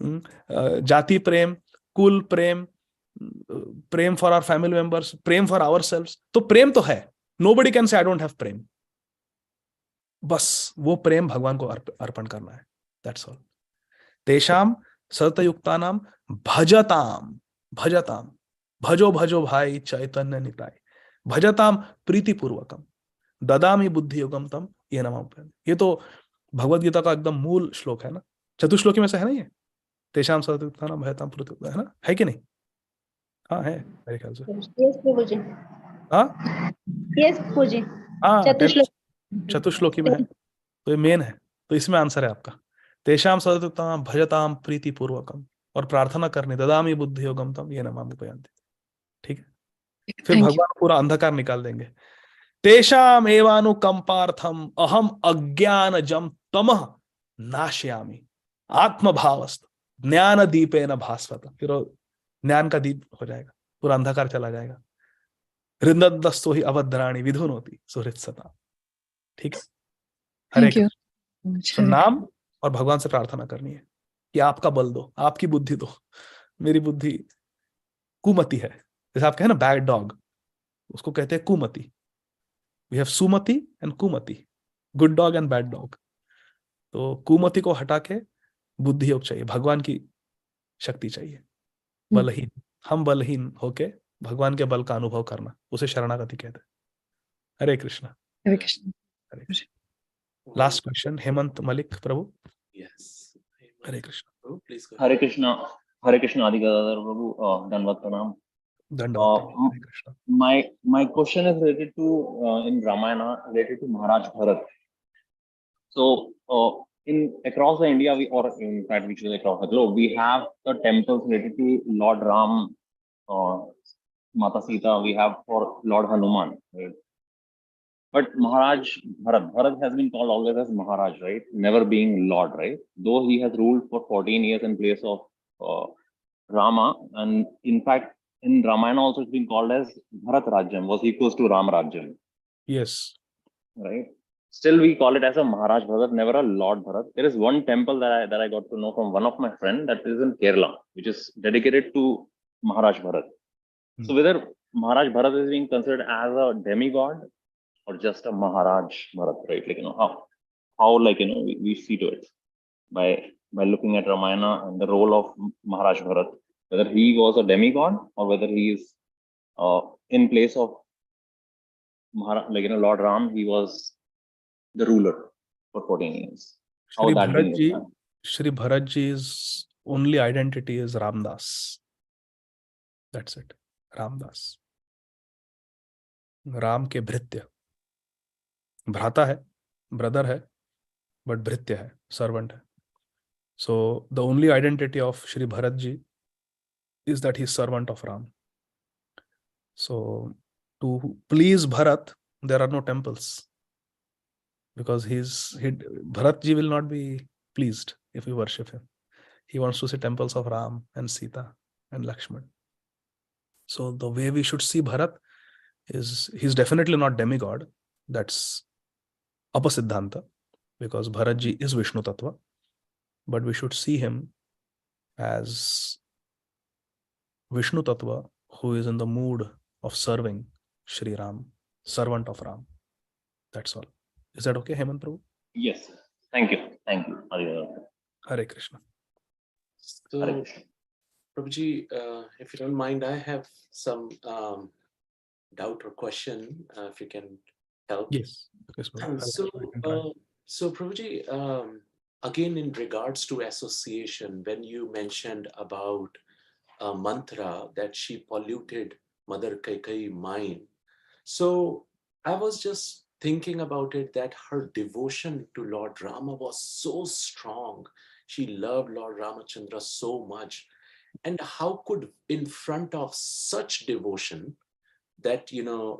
jati prem, kul prem, prem for our family members, prem for ourselves. तो प्रेम तो है. Nobody can say I don't have prem. बस वो प्रेम भगवान को अर्पण करना है. That's all. तेषाम सतयुक्तानाम भजताम भजताम भजो भजो भाई चैतन्य निताय भजताम प्रीति पूर्वकम ददामि बुद्धि योगम तम ये नमः. ये तो भगवद गीता का एकदम मूल श्लोक है ना. चतुश्लोकी में से है ना ये. तेषाम सतयुक्तानाम भजताम प्रीति है ना, है कि नहीं? हाँ है मेरे ख्याल से. Yes, Prabhuji. हाँ Yes, Prabhuji. हाँ चतुश्लोकी. चतुश्लोकी में है. तो ये मेन है. तो इसमें आंसर है आपका. तेषाम सतयुक्तानाम भजताम प्रीति पूर्वकम. और प्रार्थना करनी ददामि बुद्धि योगम तम ये नमः उपयांति. ठीक है. फिर Thank you. भगवान पूरा अंधकार निकाल देंगे. तेषाम एवानुकंपार्थम अहम अज्ञानजम तमः नाशयामि आत्मभावस्त ज्ञान दीपेन भास्वत. फिर ज्ञान का दीप हो जाएगा, पूरा अंधकार चला जाएगा. हृदयस्तु ही अवद्राणी विधुनोति सुहृत सता. ठीक है. हरे Thank you. कृष्ण. तो नाम और भगवान से प्रार्थना करनी है कि आपका बल दो, आपकी बुद्धि दो. मेरी बुद्धि कुमति है. जैसे आप कहें ना बैड डॉग, उसको कहते हैं कुमति. We have sumati and kumati, good dog and bad dog. तो कुमति को हटा के बुद्धि योग चाहिए, भगवान की शक्ति चाहिए. बलहीन, हम बलहीन होके भगवान के बल का अनुभव करना, उसे शरणागति कहते हैं. Hare Krishna. Hare Krishna. Hare Krishna. Last question Hemant Malik Prabhu. Yes. Hare Krishna. Prabhu, please go Hare ahead. Krishna, Hare Krishna, Adi Gadadhar Prabhu, Dandavat Pranam. दंडवत. हरे Krishna. My question is related to in Ramayana, related to Maharaj Bharat. So in across the India, or in fact, which is across the globe, we have the temples related to Lord Ram, Mata Sita. We have for Lord Hanuman. Right? But Maharaj Bharat has been called always as Maharaj, right? Never being Lord, right? Though he has ruled for 14 years in place of Rama, and in fact, in Ramayana also it's been called as Bharat Rajyam, was equals to Ram Rajyam, Yes. right? Still, we call it as a Maharaj Bharat, never a Lord Bharat. There is one temple that I got to know from one of my friends that is in Kerala, which is dedicated to Maharaj Bharat. So whether Maharaj Bharat is being considered as a demigod or just a Maharaj Bharat, right? Like, how like, we see to it by looking at Ramayana and the role of Maharaj Bharat, whether he was a demigod or whether he is in place of Lord Ram, he was the ruler for 14 years. How Shri that Bharat being ji, explained. Shri Bharat ji's only identity is Ramdas. That's it. Ramdas. Ram के भृत्य. भ्राता है, brother है, but भृत्य है, servant है. So the only identity of Shri Bharat ji is that he is servant of Ram. So to please Bharat, there are no temples, because Bharat ji will not be pleased if we worship him. He wants to see temples of Ram and Sita and Lakshman. So the way we should see Bharat is, he's definitely not demigod. That's Apasiddhanta, because Bharat ji is Vishnu Tattva. But we should see him as Vishnu Tattva who is in the mood of serving Shri Ram, servant of Ram. That's all. Is that okay, Hemant Prabhu? Yes. Thank you. Thank you. Hare Krishna. So, Prabhuji, if you don't mind, I have some doubt or question, if you can help. Yes. Yes, Prabhu. So Prabhuji, again, in regards to association, when you mentioned about a mantra that she polluted Mother Kaikeyi's mind, so I was just thinking about it, that her devotion to Lord Rama was so strong. She loved Lord Ramachandra so much. And how could, in front of such devotion, that,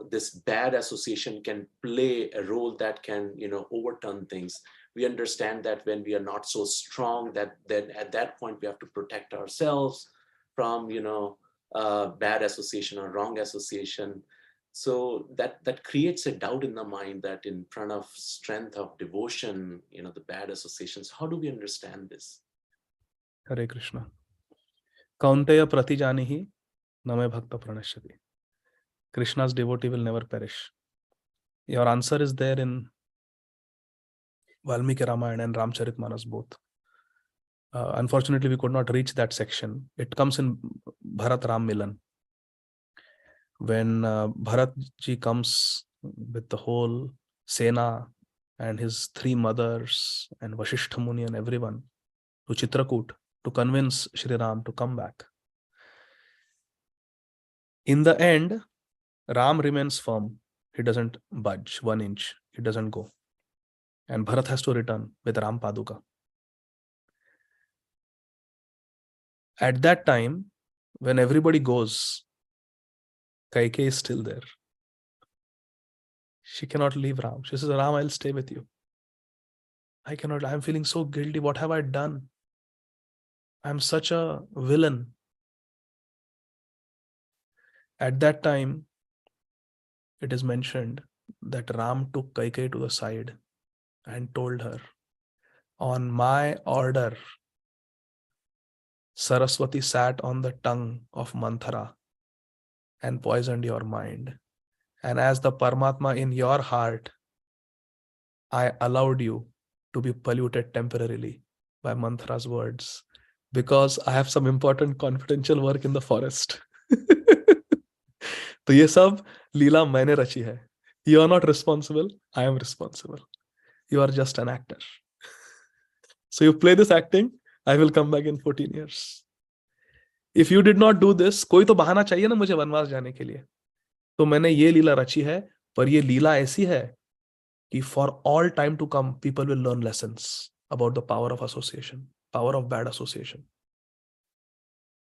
this bad association can play a role that can, overturn things. We understand that when we are not so strong, that then at that point we have to protect ourselves from, bad association or wrong association. So that creates a doubt in the mind that in front of strength of devotion, the bad associations. How do we understand this? Hare Krishna. Kaunteya pratijanihi name bhakta pranashyati. Krishna's devotee will never perish. Your answer is there in Valmiki Ramayana and Ramcharitmanas both. Unfortunately, we could not reach that section. It comes in Bharat Ram Milan. When Bharat ji comes with the whole Sena and his 3 mothers and Vasishtha Muni and everyone to Chitrakoot to convince Shri Ram to come back. In the end, Ram remains firm. He doesn't budge 1 inch. He doesn't go. And Bharat has to return with Ram Paduka. At that time, when everybody goes, Kaikeyi is still there. She cannot leave Ram. She says, Ram, I'll stay with you. I cannot. I'm feeling so guilty. What have I done? I'm such a villain. At that time, it is mentioned that Ram took Kaikeyi to the side and told her, on my order, Saraswati sat on the tongue of Manthara and poisoned your mind. And as the Paramatma in your heart, I allowed you to be polluted temporarily by Manthara's words because I have some important confidential work in the forest. तो ये सब लीला मैंने रची है. You are not responsible. I am responsible. You are just an actor. So you play this acting. I will come back in 14 years. If you did not do this, कोई तो बहाना चाहिए ना मुझे वनवास जाने के लिए. तो मैंने ये लीला रची है, पर ये लीला ऐसी है कि for all time to come, people will learn lessons about the power of association, power of bad association.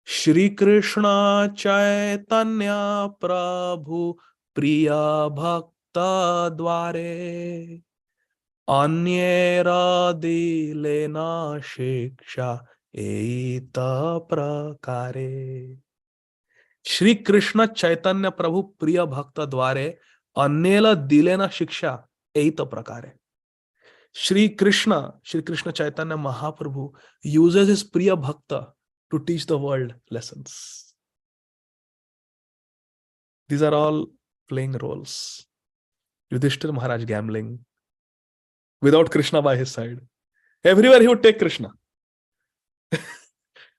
Shri Krishna Chaitanya Prabhu Priya Bhakta Dware Anyera Dilena Shiksha Eita Prakare. Shri Krishna Chaitanya Prabhu Priya Bhakta Dware Anyela Dilena Shiksha Eita Prakare. Shri Krishna Chaitanya Mahaprabhu uses his Priya Bhakta to teach the world lessons. These are all playing roles. Yudhishthira Maharaj gambling without Krishna by his side. Everywhere he would take Krishna.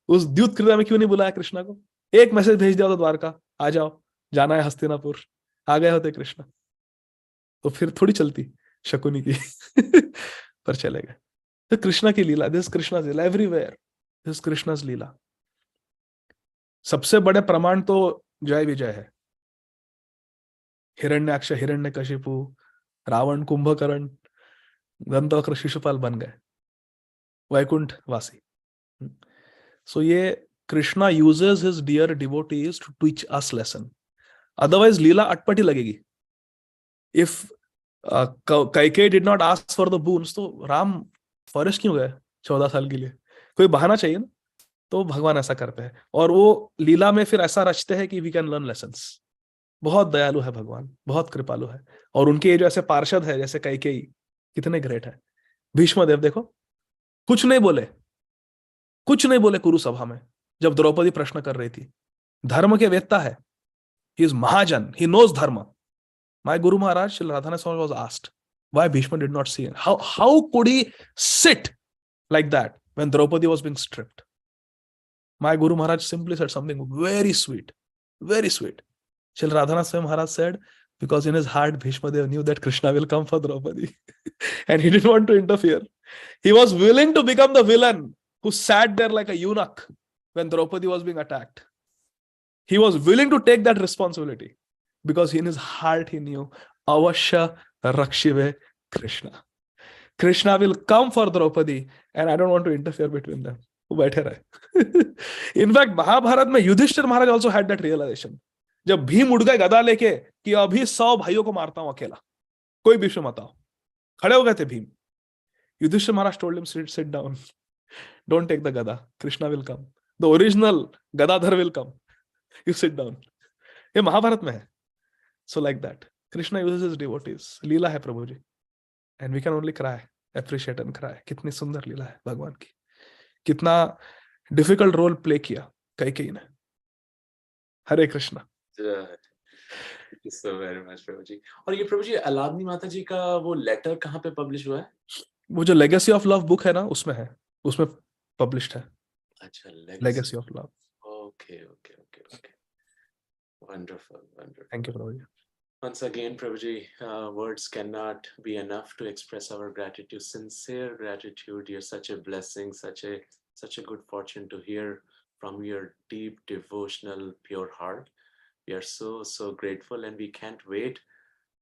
उस द्यूत क्रीड़ा में क्यों नहीं बुलाया कृष्णा को? एक message भेज दिया तो द्वारका, आ जाओ, जाना है हस्तिनापुर. आ गए होते कृष्णा तो फिर थोड़ी चलती शकुनी की. पर चले गए. तो कृष्णा की लीला, दिस कृष्णा's लीला एवरीवेयर. दिस कृष्णा's लीला. सबसे बड़े प्रमाण तो जय विजय है. हिरण्याक्ष, हिरण्यकशिपु, रावण, कुंभकर्ण, दंतवक्र, शिशुपाल बन गए वैकुंठ वासी. So ये Krishna uses his dear devotees to teach us lesson. Otherwise लीला अटपटी लगेगी. If Kaikeyi did not ask for the boons, तो राम फॉरेस्ट क्यों गए 14 साल के लिए? कोई बहाना चाहिए ना. तो भगवान ऐसा करते हैं और वो लीला में फिर ऐसा रचते हैं कि वी कैन लर्न लेसन्स. बहुत दयालु है भगवान, बहुत कृपालु है. और उनके ये जो ऐसे पार्षद है जैसे कैकेयी, कितने ग्रेट है. भीष्म देव देखो, कुछ नहीं बोले कुरु सभा में जब द्रौपदी प्रश्न कर रही थी. धर्म के वेत्ता है. He is mahajan, he knows dharma. My guru Maharaj Shri Radhanath Swami was asked why Bhishma did not see. How could he sit like that when Draupadi was being stripped? My Guru Maharaj simply said something very sweet, very sweet. Shri Radhanath Swami Maharaj said, because in his heart Bhishma Dev knew that Krishna will come for Draupadi and he didn't want to interfere. He was willing to become the villain who sat there like a eunuch when Draupadi was being attacked. He was willing to take that responsibility because in his heart he knew Avashya Rakshive Krishna. Krishna will come for Draupadi and I don't want to interfere between them. वो बैठे रहे. In fact Mahabharat में युधिष्ठिर महाराज also had that realisation. जब भीम उड़ गए गदा लेके कि अभी 100 भाइयों को मारता हूं अकेला, कोई विषय मत आओ, खड़े हो गए थे भीम. युधिष्ठिर महाराज told him, sit down, don't take the gada, Krishna will come, the original Gadadhar will come, you sit down. ये महाभारत में है. So like that, Krishna uses his devotees. लीला है प्रभु जी, and we can only cry, appreciate and cry. कितनी सुंदर लीला है भगवान की, कितना डिफिकल्ट रोल प्ले किया कैकेयी ने. हरे Krishna. Thank you so very much, प्रभु जी. और ये प्रभु जी अलादनी माता जी का वो लेटर कहाँ पे पब्लिश हुआ है? वो जो लेगेसी ऑफ लव बुक है ना, उसमें है, उसमें पब्लिश्ड है. अच्छा, legacy of love. Okay. Wonderful. Thank you Prabhu ji. Once again, Prabhuji, words cannot be enough to express our gratitude, sincere gratitude. You're such a blessing, such a good fortune to hear from your deep, devotional, pure heart. We are so grateful, and we can't wait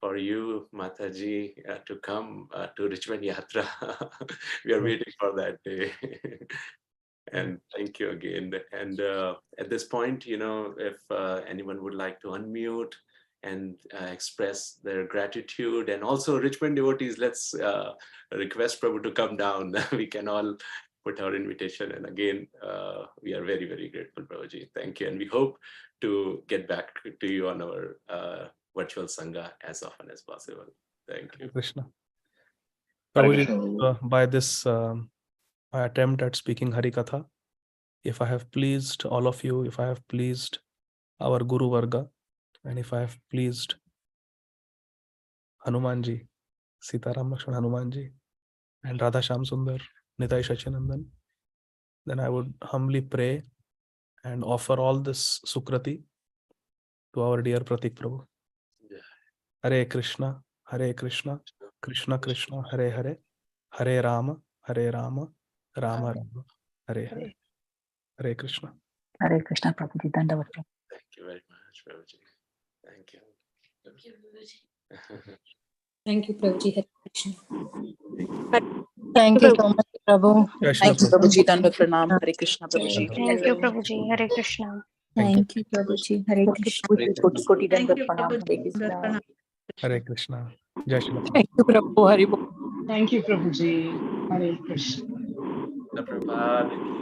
for you, Mataji, to come to Richmond Yatra. We are waiting for that day. And thank you again. And at this point, if anyone would like to unmute and express their gratitude, and also Richmond devotees, let's request Prabhu to come down. We can all put our invitation. And again, we are very, very grateful, Prabhuji. Thank you. And we hope to get back to you on our virtual Sangha as often as possible. Thank you. Krishna. Prabhuji, by this my attempt at speaking Hari Katha, if I have pleased all of you, if I have pleased our Guru Varga, and if I have pleased Hanumanji, Sitaram Lakshman Hanumanji, and Radha Shyam Sundar, Nitai Shachinandan, then I would humbly pray and offer all this Sukrati to our dear Pratik Prabhu. Hare Krishna, Krishna Krishna, Hare Hare, Hare Rama, Rama Rama, Hare Hare. Hare Krishna. Hare Krishna, Prabhuji. Dandavat. Thank you very much, Prabhuji. Thank you. Thank you, Prabhuji. Thank you, Prabhuji. Hare Krishna. Thank you so much, Prabhu. Jai Shri Thank you, Prabhu. Prabhuji. Dandavat pranam. Hare Krishna, Prabhuji. Thank you, Prabhuji. Hare Krishna. Thank you, Prabhuji. Hare Krishna. Koti koti Thank dandavat you, pranam. Prabhuji. Hare Krishna. Hare Krishna. Jai Shri Prabhu. Thank you, Prabhu. Hari Bol. Thank you, Prabhuji. Hare Krishna. Prabhupada.